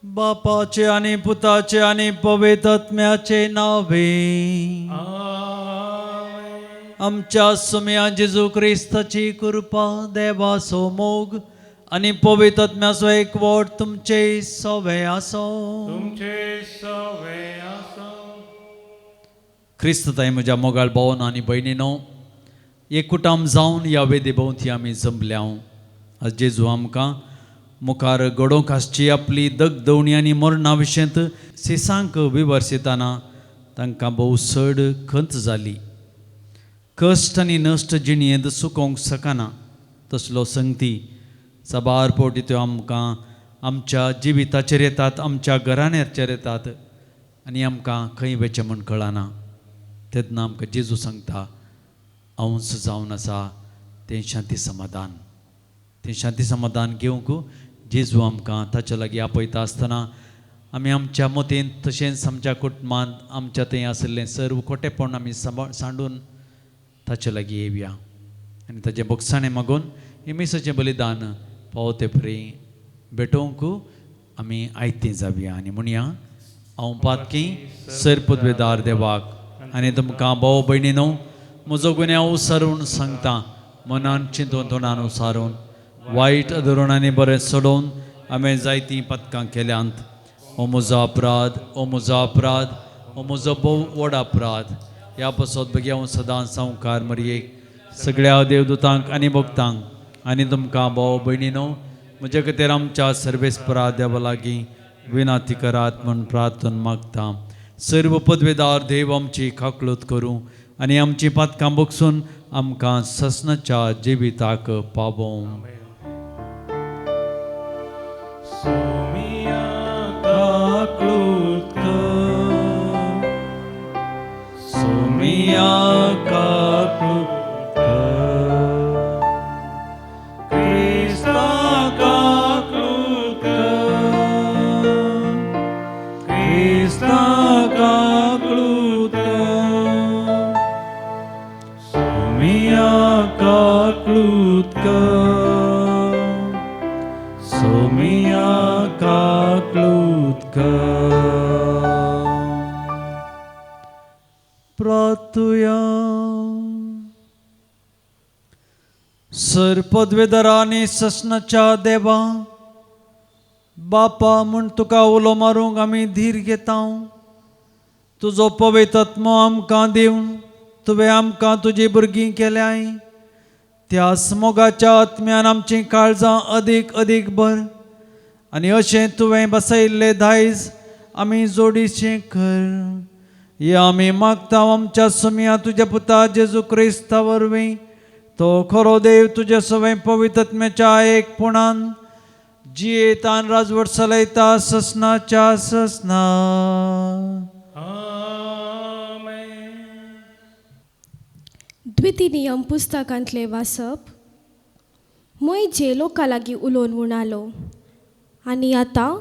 बापाचे आणि पुताचे आणि पवित्र आत्म्याचे नावे. आमच्या सुम्या जेजू ख्रिस्ताची कृपा, देवाचो मोग आणि पवित्र आत्म्याचो एकवट तुमचे सवे आसो. ख्रिस्ताय म्हज्या मोगाळ भावन आनी भयणीनो, एकूटाम जावन ह्या वेदे भोंवती आमी जमल्या. आज जेजू आमकां मुखार घडोवंक आसची आपली दगदवणी आनी मरणा विशयंत सिसांक विवर्सिताना तांकां भोव चड खंत जाली. कश्ट आनी नश्ट जिणयेंत सुकोवंक शकना तसलो संगती साबार फावटी त्यो आमकां आमच्या जिविताचेर येतात, आमच्या घराण्यांचेर येतात आनी आमकां खंय वचचें म्हूण कळना. तेन्ना आमकां जेजू सांगता, अंश जावन आसा तें शांती समाधान. तें शांती समाधान घेवंक जेजू आमकां ताचे लागीं आपयता आसतना आमी आमच्या मतीन तशेंच आमच्या कुटुंबांत आमच्या थंय आशिल्लें सर्व खोटेपण आमी सांडून ताचे लागीं येवया आनी ताचें बोगसाणें मागून इमेसाचें बलिदान पावते फरी भेटोवंक आमी आयतीं जावया. आनी म्हणया, हांव पातकी सरपदवेदार देवाक आनी तुमकां भाव भयणीनो, म्हजो गुन्यांव उसरून सांगता, मनान चिंतून तोंडान उसारून वायट धोरणांनी बरें सोडून हांवें जायतीं पथकां केल्यांत. हो म्हजो अपराध, हो म्हजो अपराध, हो म्हजो भोव व्हड अपराध. ह्या पासत बेगी हांव सदांच संवकार मरयेक सगळ्या देवदूतांक आनी भक्तांक आनी तुमकां भाव भयणीनो, म्हजे खातीर आमच्या सर्वेस्परा देवा लागीं विनाती करात म्हूण प्रार्थना मागता. सर्व पदवेदार देव आमची खाकलूत करूं आनी आमची पथकां बगसून आमकां ससनाच्या जिविताक पावों. सर पदवेदारा आनी ससनाच्या देवा बापा म्हूण तुका उलो मारूंक आमी धीर घेता तुजो पवित्र आत्मो आमकां दिवन तुवें आमकां तुजी भुरगीं केल्याय त्या मोगाच्या आत्म्यान आमचीं काळजां अदीक अदीक भर आनी अशें तुवें बसयल्लें दायज आमी जोडीचें कर हे आमी मागता आमच्या सुमया तुज्या पुता जेजू क्रिस्ता वरवीं तो खरो देव तुजे सवय पवित्र आत्म्याच्या एकपणान जियेतान राजवट चलयता ससनाच्या ससना. द्वितीय नियम पुस्तकांतले वाचप. मय जे लोकां लागीं उलोवन म्हणालो आनी आतां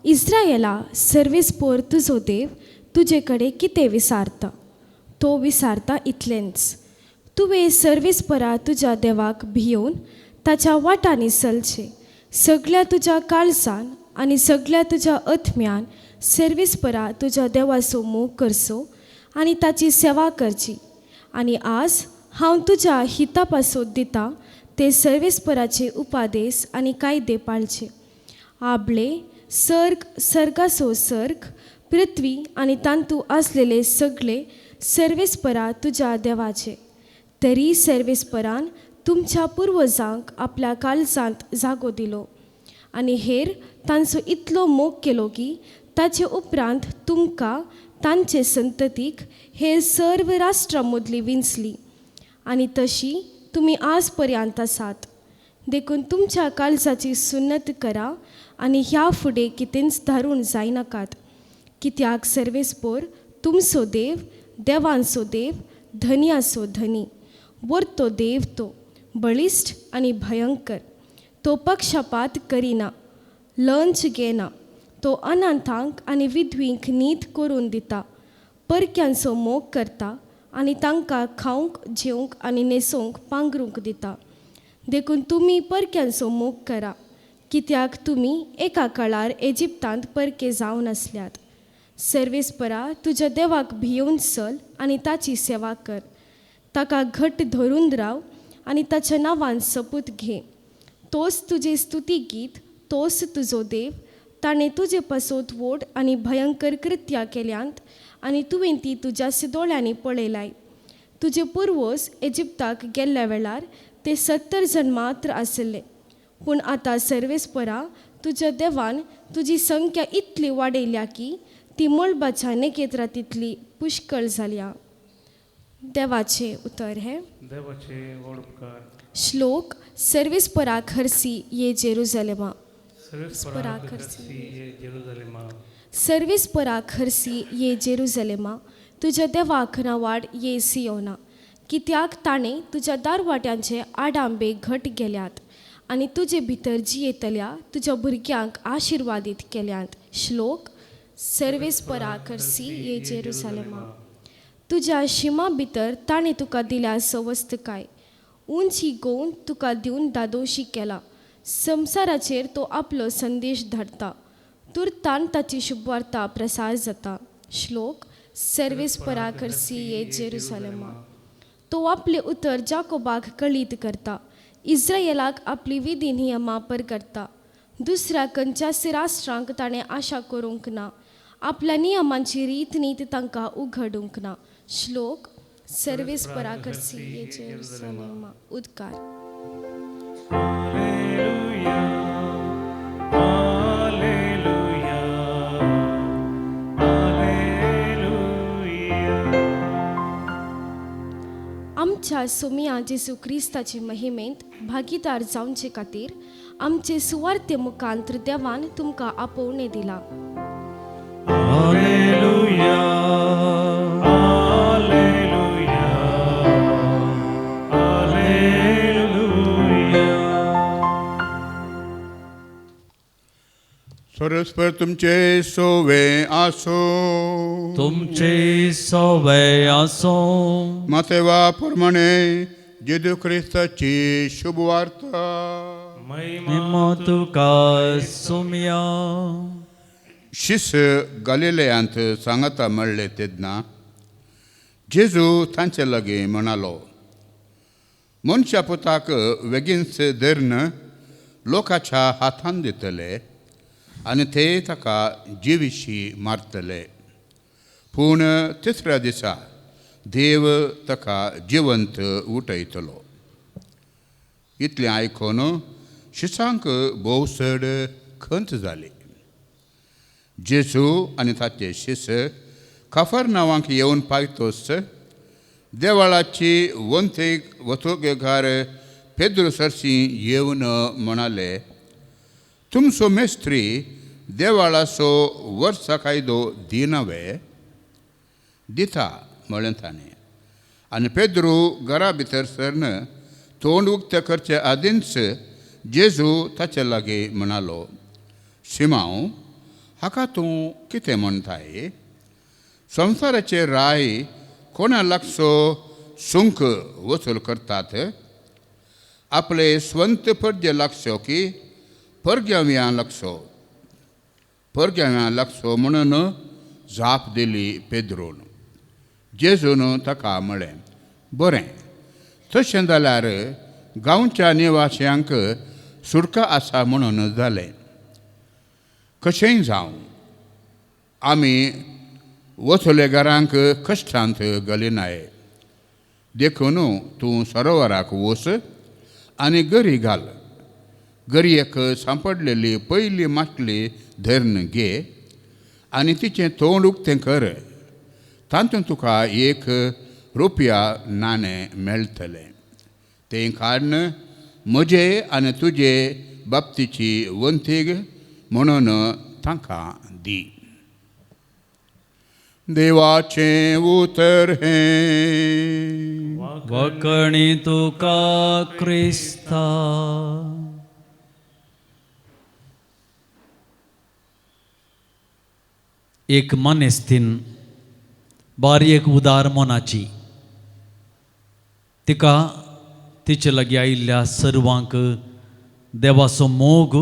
इस्रायेला सर्वेस्पोर तुजो देव तुजे कडेन कितें विचारता तो विचारता इतलेंच. तुवें सर्वेस्परा तुज्या देवाक भियोवन ताच्या वाटांनी चलचें. सगळ्या तुज्या काळजान आनी सगळ्या तुज्या आत्म्यान सर्वेस्परा तुज्या देवाचो मोग करचो आनी ताची सेवा करची. आनी आज हांव तुज्या हिता पासत दिता ते सर्वेस्पराचे उपादेश आनी कायदे पाळचे. आबळे सर्ग सर्गाचो सर्ग पृथ्वी आनी तांतू आसलेले सगळे सर्वेस्परा तुज्या देवाचे. तरी सर्वेस्परान तुमच्या पुर्वजांक आपल्या काळजांत जागो दिलो आनी हेर तांचो इतलो मोग केलो की ताचे उपरांत तुमकां तांचे संततीक हे सर्व राष्ट्रां मदली विंचली आनी तशी तुमी आज पर्यंत आसात. देखून तुमच्या काळजाची सुन्नत करा आनी ह्या फुडें कितेंच धारूण जायनाकात. कित्याक सर्वेस्पोर तुमचो देव देवांचो देव धन्याचो धनी. वर्तो देव तो बळिश्ट आनी भयंकर. तो पक्षपात करिना लंच घेना. तो अनाथांक आनी विधवींक नीत करून दिता. परक्यांचो मोग करता आनी तांकां खावंक जेवंक आनी न्हेसोवंक पांघरूंक दिता. देखून तुमी परक्यांचो मोग करा कित्याक तुमी एका काळार इजिप्तांत परके जावन आसल्यात. सर्वेस्परा तुज्या देवाक भियोवन चल आनी ताची सेवा कर. ताका घट्ट धरून राव आनी ताच्या नांवान सपूत घे. तोच तुजें स्तुती गीत तोच तुजो देव. ताणें तुजे पासत व्हड आनी भयंकर कृत्यां केल्यांत आनी तुवें ती तुज्या दोळ्यांनी पळयलाय. तुजे पुर्वज इजिप्ताक गेल्ल्या वेळार ते 70 जण मात्र आसले. पूण आतां सर्वेस्परा तुज्या देवान तुजी संख्या इतली वाडयल्या की ती मळबाच्या नेकेत्रां तितली पुष्कळ जाल्या. देवाचे उतर हे देवाचे वडकार. श्लोक. सर्वेस्परा खर्सी ये जेरुसलेमा. सर्वेस्परा खर्सी ये जेरुसलेमा. सर्वेस्परा खर्सी ये जेरुसलेमा. तुज्या देवाक नावाड ये सियोना. कित्याक ताणें तुज्या दारवाट्यांचे आडांबे घट गेल्यात आनी तुजे भितर जियेतल्या तुज्या भुरग्यांक आशिर्वादीत केल्यात. श्लोक. सर्वेस्परा खर्सी ये जेरुसलेमा. तुज्या शिमा भितर ताणें तुका दिल्या सवस्त काय. उंची गोवन तुका दिवन दादोशी केला. संवसाराचेर तो आपलो संदेश धाडटा. तुर्तान ताची शुभवार्ता प्रसार जाता. श्लोक. सर्वेस्परा खर्सी ये जेरुसलेमा. तो आपले उतर जाकोबाक कळीत करता. इस्रायेलाक आपली विधी नियमां पर करता. दुसऱ्या खंयच्याच राष्ट्रांक ताणें आशा करूंक ना. आपल्या नियमांची रीत नीत तांकां उघडूंक ना. श्लोक. सर्वेस्परा खर्सी ये जेरुसलेमा. उद्गार. Hallelujah hallelujah hallelujah. आमच्या सोमिया जेजू क्रिस्ताचे महिमेंत भागीदार जावचे खातीर आमचे सुवार्ते मुखांत्र देवान तुमकां आपोवणे दिला. Hallelujah hallelujah hallelujah. सर्वेस्पर तुमचे सोवे आसो. तुमचे सवय आसो. मातेवा प्रमाणे जेजू ख्रिस्ताची शुभवार्ता. महिमा तुका सोमिया. शिष्य गलिलेयांत सांगता म्हणले तेन्ना जेजू तांचे लागीं म्हणालो, मनशा पुताक बेगीनच धरून लोकांच्या हातान दितले आनी ते ताका जिविशी मारतले. पूण तिसऱ्या दिसा देव ताका जिवंत उठयतलो. इतलें आयकून शिसांक भोवसड खंत जाली. जेजू आनी ताचे शिस कफरनावांक येवन पावतच देवाळाची वंतेक वतोगेकार पेद्रू सरसी येवन म्हणाले, तुमचो मेस्त्री देवाळाचो वर्सा कायदो दिनावे. दिता म्हळें ताणें. आनी पेद्रू घरा भितर सरन तोंड उक्तें करचे आदींच जेजू ताचे लागीं म्हणालो, शिमांव, हाका तूं कितें म्हणटाय? संवसाराचे राय कोणा लागसो सुंक वसूल करतात? आपले स्वंत परजे लागसो की परग्याव्यां लागसो? परग्याव्यां लागसो म्हणून जाप दिली पेद्रून. जेजून ताका म्हळें, बरें, तशें जाल्यार गांवच्या निवाश्यांक सुटका आसा म्हणून जालें. कशेंय जावं, आमी वसुलेगारांक कश्टांत घालिनाय. देखून तूं सरोवराक वच आनी गरी घाल. गरयेक सांपडलेली पयली माटली धरून घे आनी तिचें तोंड उक्तें कर. तातूंत तुका ₹1 नाणें मेळटलें. तें काडून म्हजे आनी तुजे बाबतीची वंतीक म्हणून तांकां दी. देवाचें उतर हें. वखणी तुका क्रिस्ता. एक मनेस्तीन बारीक उदार मनाची तिका तिचे लागीं आयिल्ल्या सर्वांक देवाचो मोग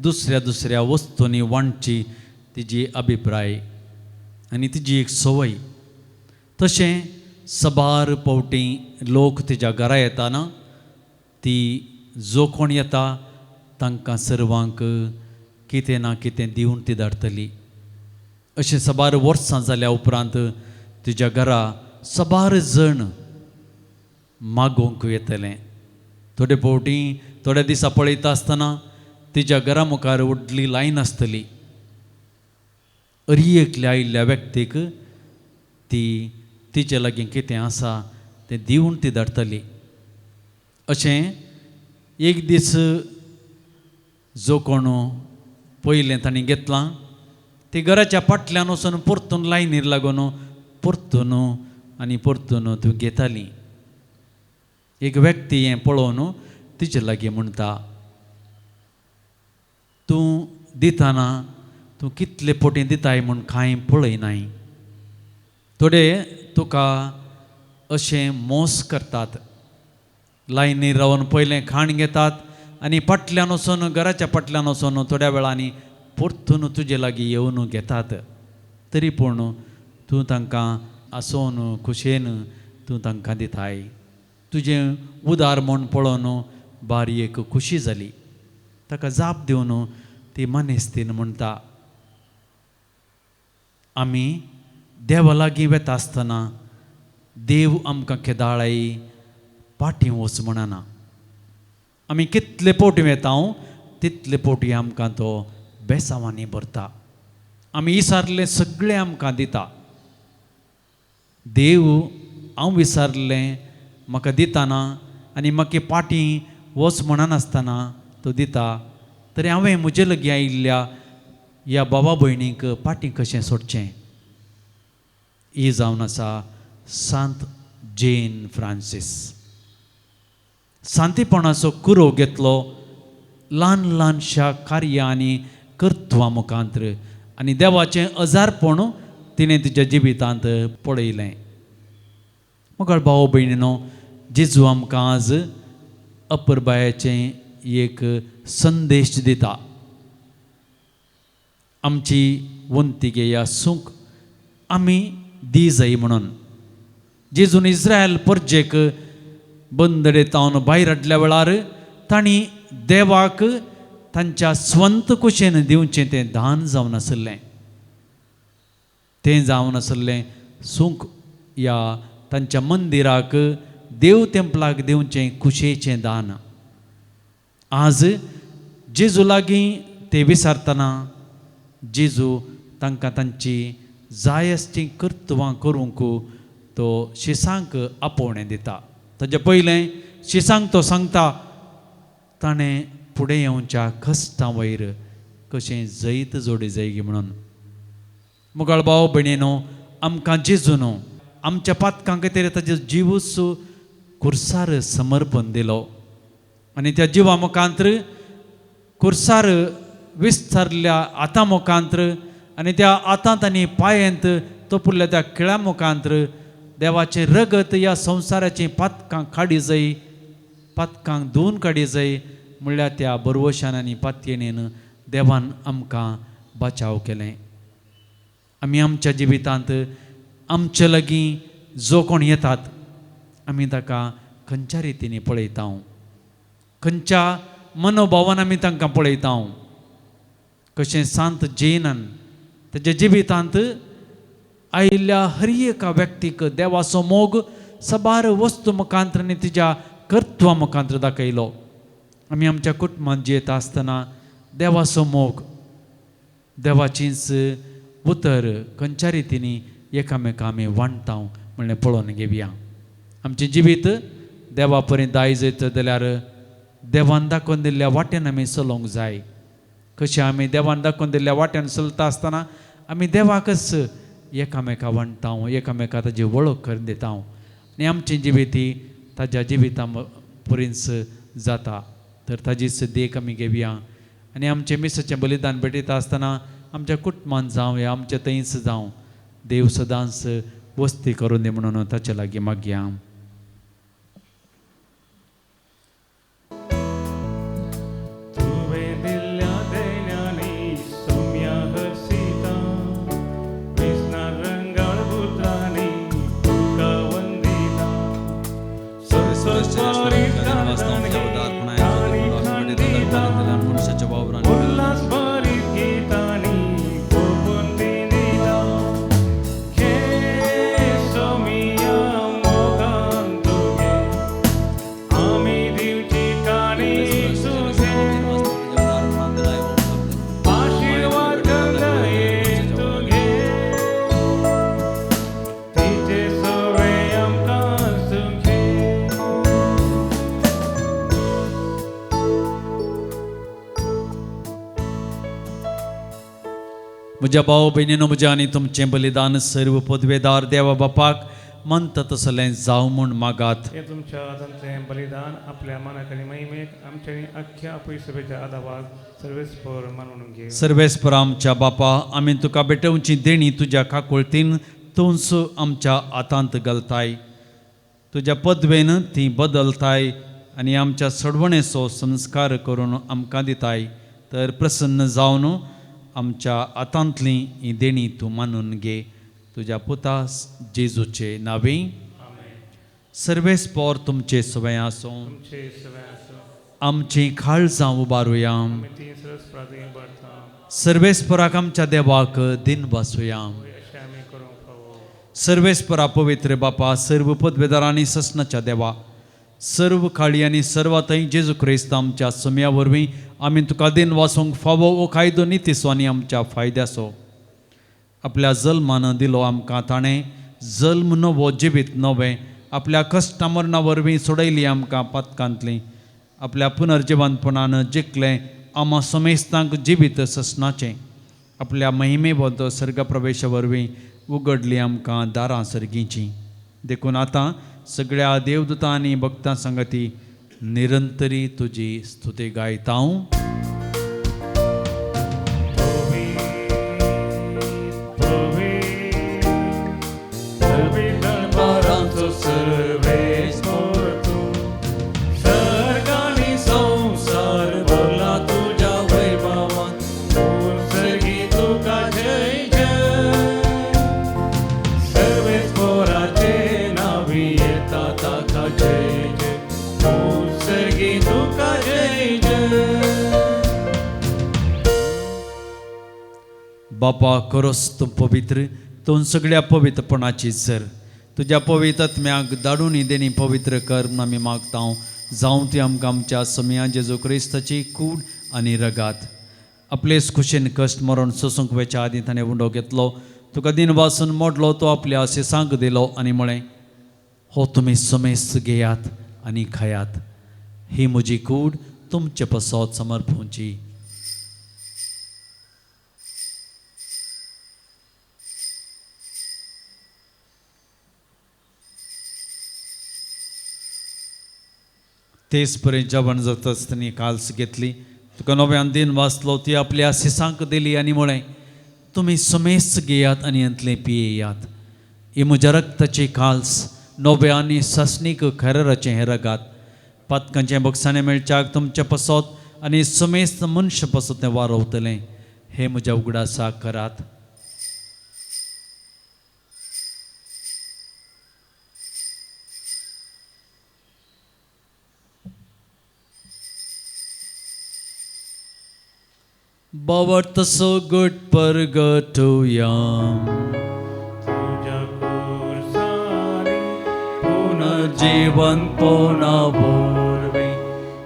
दुसऱ्या दुसऱ्या वस्तूंनी वांटची तिजी अभिप्राय आनी तिजी एक संवय. तशें सबार पावटी लोक तिच्या घरा येताना ती जो कोण येता तांकां सर्वांक कितें ना कितें दिवन ती धाडटली. अशें सबार वर्सां जाल्या उपरांत तिच्या घरा सबार जण मागोवंक येतले. थोडे फावटी थोड्या दिसा पळयता आसतना तिच्या घरा मुखार व्हडली लायन आसतली. अरियेकल्या आयिल्ल्या व्यक्तीक ती तिचे लागीं कितें आसा तें दिवन ती धाडटली. अशें एक दीस जो कोण पयलें तांणी घेतलां ती घराच्या फाटल्यान वचून परतून लायनीर लागून परतून आनी परतून ती घेताली. एक व्यक्ती हें पळोवन तिचे लागीं म्हणटा, तूं दितना तूं कितले पोटी दिताय म्हूण कांय पळयनाय. थोडे तुका अशें मोस करतात. लायनीर रावन पयलें खाण घेतात आनी फाटल्यान वचून घराच्या फाटल्यान वचून थोड्या वेळांनी परतून तुजे लागीं येवन घेतात. तरी पूण तूं तांकां आसोवन खुशेन तूं तांकां दिताय. तुजें उदार म्हूण पळोवन बारीक खुशी जाली. ताका जाप दिवन ती मनेस्तीन म्हणटा, आमी देवा लागीं वेता आसतना देव आमकां केदाळाय पाटी वच म्हणना. आमी कितले पोटी वेता तितले पोटी आमकां तो बेसांवांनी भरता. आमी विसारलें सगळें आमकां दिता. देव हांव विसारलें म्हाका दिताना आनी म्हाका पाटी वच म्हणनासतना तो दिता. तरी हांवें म्हजे लागीं आयिल्ल्या ह्या बाबा भयणीक पाटी कशें सोडचें. ही जावन आसा सांत जेन फ्रांसीस. सांतीपणाचो कुरो घेतलो ल्हान ल्हानशा कार्यां आनी कर्तव्यां मुखांतर आनी देवाचें अजारपण तिणें तिच्या जिवितांत पळयलें. मुखार भाव भयणीनो, जेजू आमकां आज अपुरबायेचें एक संदेश दिता. आमची वंतिके ह्या सूंक आमी दी जाय म्हणून. जेजून इस्रायल परजेक बंदडेतावन भायर हाडल्या वेळार तांणी देवाक तांच्या स्वंत कुशेन दिवचें तें दान जावन आसलें. तें जावन आसलें सूख ह्या तांच्या मंदिराक देव तेंपलाक दिवचें कुशेचें दान. आज जेजू लागीं ते विचारतना जेजू तांकां तांची जाय आसचीं कर्तवां करूंक तो शिसांक आपोवणें दिता. ताचे पयलें शिसांक तो सांगता ताणें फुडें येवच्या कश्टां वयर कशें जैत जोडी जाय म्हणून. मुगाळ भाव भयणीनो, आमकां जेजू न्हू आमच्या पातकां खातीर ताचो जिवूच खुर्सार समर्पण दिलो आनी त्या जिवा मुखांतर खुर्सार विस्तारल्या आतां मुखांतर आनी त्या आतांत आनी पांयांत तोपुल्ल्या त्या खिळ्या मुखांतर देवाचें रगत ह्या संवसाराची पातकां काडी जाय, पातकांक धुवन काडी जाय म्हणल्यार त्या बरवशान आनी पातयेणेन देवान आमकां बचाव केलें. आमी आमच्या जिवितांत आमचे लागीं जो कोण येतात आमी ताका खंयच्या रितींनी पळयता, खंयच्या मनोभावान आमी तांकां पळयता. कशें सांत जैनान ताच्या जिवितांत आयिल्ल्या हर एका व्यक्तीक देवाचो मोग सबार वस्तू मुखांतर आनी तिच्या कर्तवा मुखांतर दाखयलो. आमी आमच्या कुटुंबांत जियेता आसतना देवाचो मोग, देवाचींच उतर खंयच्या रितींनी एकामेकां आमी वांटता म्हणलें पळोवन घेवया. आमचें जिवीत देवा पर्यंत दायज येता जाल्यार देवान दाखोवन दिल्ल्या वाटेन आमी चलोवंक जाय. कशें आमी देवान दाखोवन दिल्ल्या वाट्यान चलता आसतना आमी देवाकच एकामेकां वांटता, एकामेकां ताजी वळख करून दिता आनी आमचें जिवीत ही ताज्या जिविता पर्यंत जाता. तर ताजीच देख आमी घेवया आनी आमचें मिसाचें बलिदान भेटयता आसतना आमच्या कुटुंबांत जावं या आमच्या थंयच जावं देव सदांच वस्ती करून दी म्हणून ताचे लागीं मागया. तुवें दिल्ल्या देण्यानी सौम्या हर्षिता, कृष्णार रंगाळ पुत्रांनी तुका वंदिता. मनशाच्या वावरान उल्हास भरीत गीतांनी ओपून दिला. घे सौम्या मोगान तुगे, आमी दिवची काणी तुगे. आशीर्वाद गंगये तुगे, तिचे सवे आमकां सुखे. म्हज्या भाव भयणीनो, म्हज्या आनी तुमचें बलिदान सर्व पदवेदार देवा बापाक म्हणटा तसलें जावं म्हूण मागात. हे तुमच्या आदांतलें बलिदान आपल्या मनाक आनी महिमेक आमच्या आनी अख्ख्या पयसभेच्या आदावाक सर्वेस्पर मानून घे. सर्वेस्पर आमच्या बापा, आमी तुका भेटोवची देणी तुज्या काकुळतीन तूंच आमच्या हातांत घालताय. तुज्या पदवेन ती बदलताय आनी आमच्या सडवणेचो संस्कार करून आमकां दिताय. तर प्रसन्न जावन आमच्या हातांतली ही देणी तूं मानून घे. तुज्या पुता जेजूचे नांवे. सर्वेस्पर तुमचे सवय आसूं. तुमचे सवे आसूं. आमची काळजां उबारुया. आमी ती सरस प्रार्थना करता. सर्वेस्पराक आमच्या देवाक दिन वासुया. अशें आमी करूंक फावो. सर्वेस्परा पवित्र बापा, सर्व पदवेदारांनी ससनाच्या देवा, सर्व काळी आनी सर्व थंय जेजू क्रिस्त आमच्या सम्या वरवीं आमी तुका दिन वासूंक फावो ओ कायदो नितीसो आनी आमच्या फायद्याचो. आपल्या जल्मान दिलो आमकां ताणें जल्म नवो जिवीत नवें आपल्या कश्टा मरणा वरवीं सोडयली आमकां पातकांतलीं. आपल्या पुनर्जिवंतपणान जिखलें आमा समेस्तांक जिवीत ससनाचें. आपल्या महिमेबद्द सर्गप्रवेशा वरवीं उगडली आमकां दारां सर्गींचीं. देखून आतां सगळ्या देवदूतां आनी भक्तां सांगती निरंतरी तुजी स्तुती गायता. सर्वेस्पराचे नावी येता ताका जय जय. बापा खरोच तूं पवित्र, तूं सगळ्या पवित्रपणाची जर तुज्या पवित्र आत्म्याक धाडून देणी पवित्र कर म्हूण आमी मागता. जावं ती आमकां आमच्या समया जेजू क्रिस्ताची कूड आनी रगात आपलेच खुशेन कश्ट मरण सोसूंक वेच्या आदी ताणें उंडो घेतलो, तुका दिन वासून मोडलो, तो आपल्या शिसांक दिलो आनी म्हळें, हो तुमी समेस्त घेयात आनी खायात, ही म्हजी कूड तुमचे पसत समर्पूंची. तेच पर्यंत जेवण जाता आसतना काल्स घेतली, तुका नव्यान दिन वाचलो, ती आपल्या शिसांक दिली आनी म्हळें, तुमी समेस्त घेयात आनी अंतलें पियेयात, ही म्हज्या रक्ताची काल्स नव्या आनी ससनीक खरेराचें हें रगात. पातकांचें बक्षाणें मेळच्याक तुमच्या पसत आनी समेस्त मनशां पसत तें वारवतलें, हें म्हज्या उगडासाक करात. बावट तसो गट परगटुया, तुझ्या कुर्सारी पुनर्जीवन पोना बोरवे,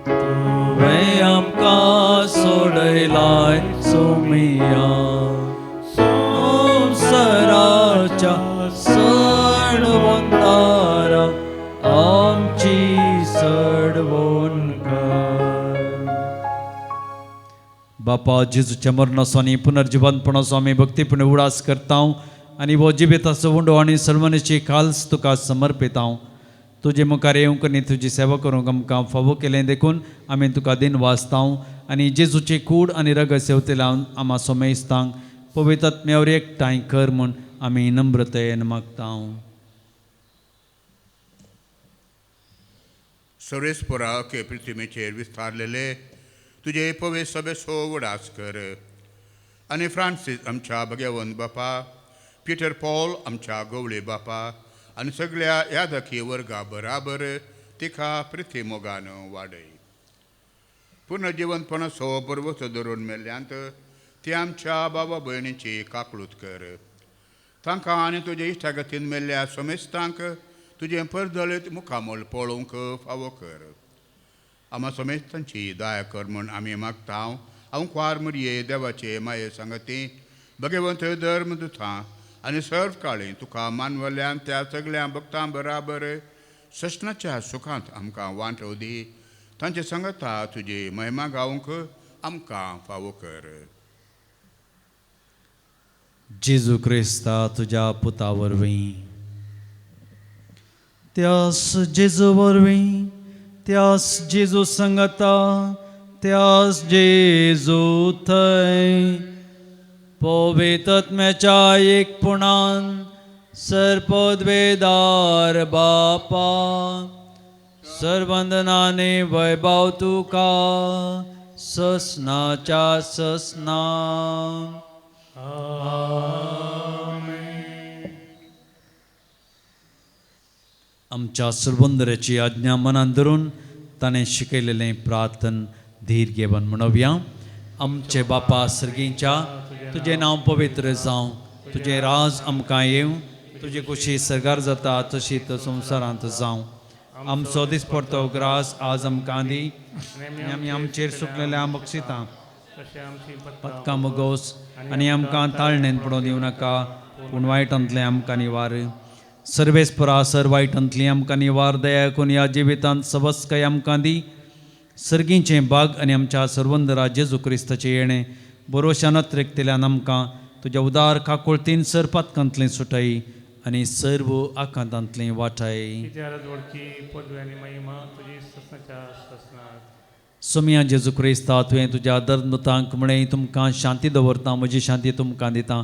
तुवें आमकां सोडयलाय सोमिया, संवसाराच्या सडवंदारा आमची सडवण कर. बापा जेजूच्या मरणाचो आनी पुनर्जीवनपणाचो आमी भक्तीपणे उडास करता आनी हो जिबेताचो उंडो आनी सलमनाची काल्स तुका समर्पिता. तुजे मुखार येवंक आनी तुजी सेवा करूंक आमकां फावो केलें देखून आमी तुका दिन वाचता आनी जेजूची कूड आनी रग सेवतल्या आमा सोमेस्तांक पवित्र आत्म्यावर एकठांय कर म्हूण आमी नम्रतेन मागता. सर्वेस्परा के पृथ्वीचेर विस्तारलेले तुझे पवे सभे उडास कर आनी फ्रांसीस आमच्या भगवंत बापा, पिटर पॉल आमच्या गवळे बापा आनी सगळ्या यादकी वर्गा बराबर तिका पृथ्वी मोगान वाडय. पुनर्जीवनपण सो पर्वत धरून मेल्ल्यांत ती आमच्या बाबा भयणीची काकळूत कर. तांकां आनी तुजे इश्टागतीन मेल्ल्या समेस्तांक तुजें परदळीत मुखामोल पळोवंक फावो कर. आमा समेस्तांची दया कर म्हूण आमी मागता. हांव क्वार मरिये देवाचे माये सांगती भगवंत धर्मदुतां आनी सर्व काळी तुका मानवल्यान त्या सगळ्या भक्तां बराबर सशनाच्या सुखांत आमकां वांटो दी. तांचे सांगता तुजी महिमा गावंक आमकां फावो कर. जेजू क्रिस्ता तुज्या पुता वरवीं, त्यास जेजू वरवीं, त्यास जेजू संगता, त्यास जेजू थंय पवित्र आत्म्याच्या एकपुणान सरपदवेदार बापा सर्वंदनाने वैभव तुका ससनाच्या ससना. आमच्या सुरबंदराची आज्ञा मनान धरून ताणें शिकयलेलें प्रार्थन धीर घेवन म्हणुया. आमचे बापा सर्गीच्या तुजें नांव पवित्र जावं, तुजें राज आमकां येवं, तुजी खुशी सरकार जाता तशीच संवसारांत जावं. आमचो दिसपडतो ग्रास आज आमकां दी आनी आमी आमचेर सुकलेल्या बक्षितां तशें आमची पत्कां मोगोस आनी आमकां ताळणेन पडोवन दिवं नाका, पूण वायटांतलें आमकां निवार. सर्वेस्परा सर वायटांतली आमकां निवार, दया करून ह्या जिवितांत सबस्काय आमकां दी. सर्गीचें भाग आनी आमच्या सर्वंदरा जेजू क्रिस्ताचें येणें भरोशानत रेखतल्यान आमकां तुज्या उदार काकुळतीन सर पातकांतलें सुटय आनी सर्व आकांतांतलें वाटाय. कित्या राजवडची पदवी आनी महिमा तुजी ससनाच्या ससनात. सोमिया जेजू क्रिस्ता तुवें तुज्या धर्मदूतांक म्हळें, तुमकां शांती दवरता, म्हजी शांती तुमकां दिता.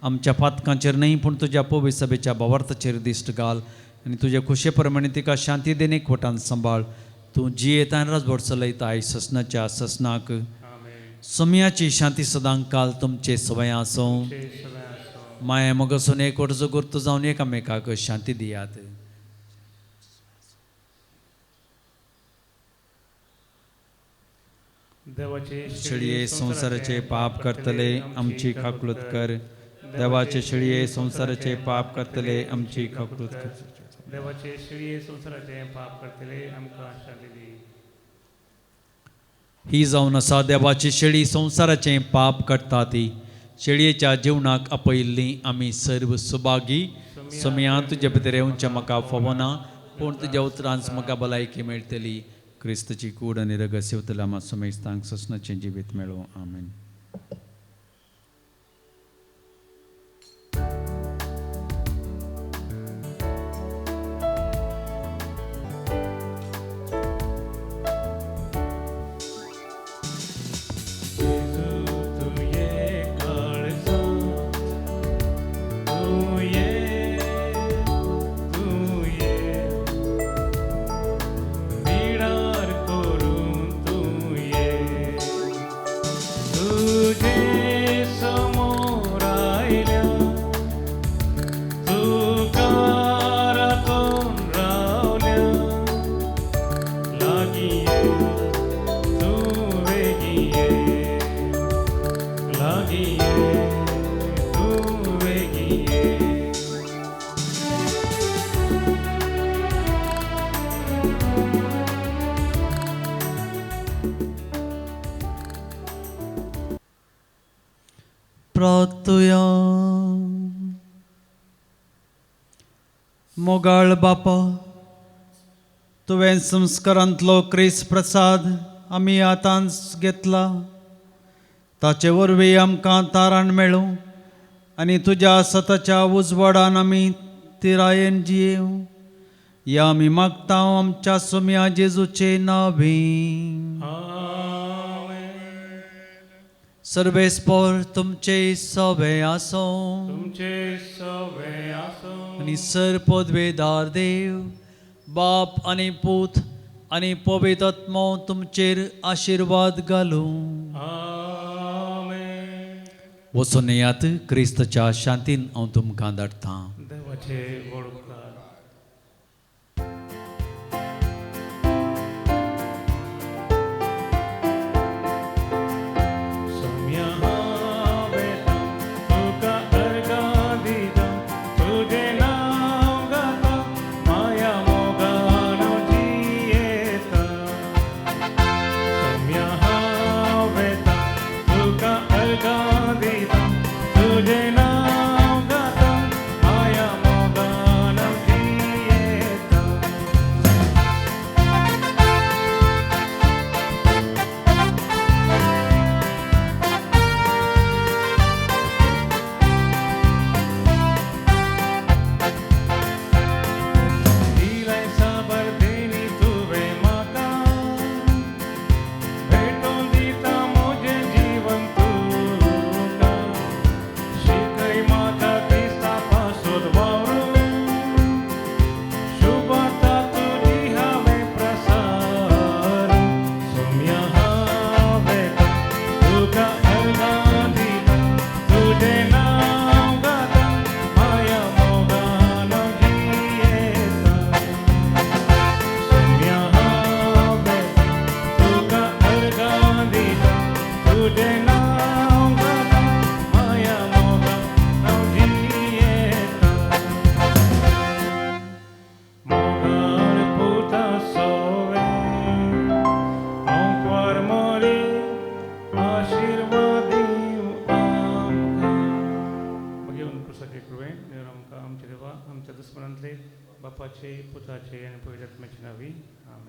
आमच्या पातकांचेर न्ही पूण तुज्या पवित्र सभेच्या भावार्थाचेर दिश्ट घाल आनी तुजे खुशे प्रमाणे तिका शांती देन एकवटान सांबाळ. तूं जियेता आनी राजवट चलयताय ससनाच्या ससनाक. सोमियाची शांती सदांच काल तुमचे सवय आसूं. माया मोगसून एकवट जोगूर्त जावन एकामेकाक शांती दियात. देवाचे शिळये संसाराचे पाप करतले आमची खाकलूत कर. देवाचे शिळये संसाराचे पाप करतले आमची खाकलूत कर. देवाचे शिळये संसाराचे पाप करतले आमकां शांती दी. ही जावन आसा देवाची शेळी संसाराचें पाप करता ती. शेळयेच्या जिवनाक आपयल्ली आमी सर्व सुभागी. सुमया तुजे भितर येवचें म्हाका फोवना, पूण तुज्या उतरांच म्हाका भलायकी मेळटली. क्रिस्तची कूड आनी रगत सेवतले आमा समेस्तांक ससनाचें जिवीत मेळो. आमेन. प्रार्थया. मोगाळ बापा, तुवें संस्कारांतलो क्रिस प्रसाद आमी आतांच घेतला. ताचे वरवीं आमकां तारण मेळूं आनी तुज्या सताच्या उजवाडान आमी तिरायेन जियेव. या आमी मागता आमच्या सुम्या जेजूचे नांवी. सर्वेस्पर तुमचे सवे आसो. तुमचे सवे आसो. आनी सर पदवेदार देव बाप आनी पूत आनी पवित्र आत्मो तुमचेर आशिर्वाद घालूं. आमेन. वचून येयात. क्रिस्तच्या शांतीन हांव तुमकां धाडटां. देवाचे वळखकार. बापाचे पुताचे आणि पवित्र आत्म्याचे नावी. आमेन.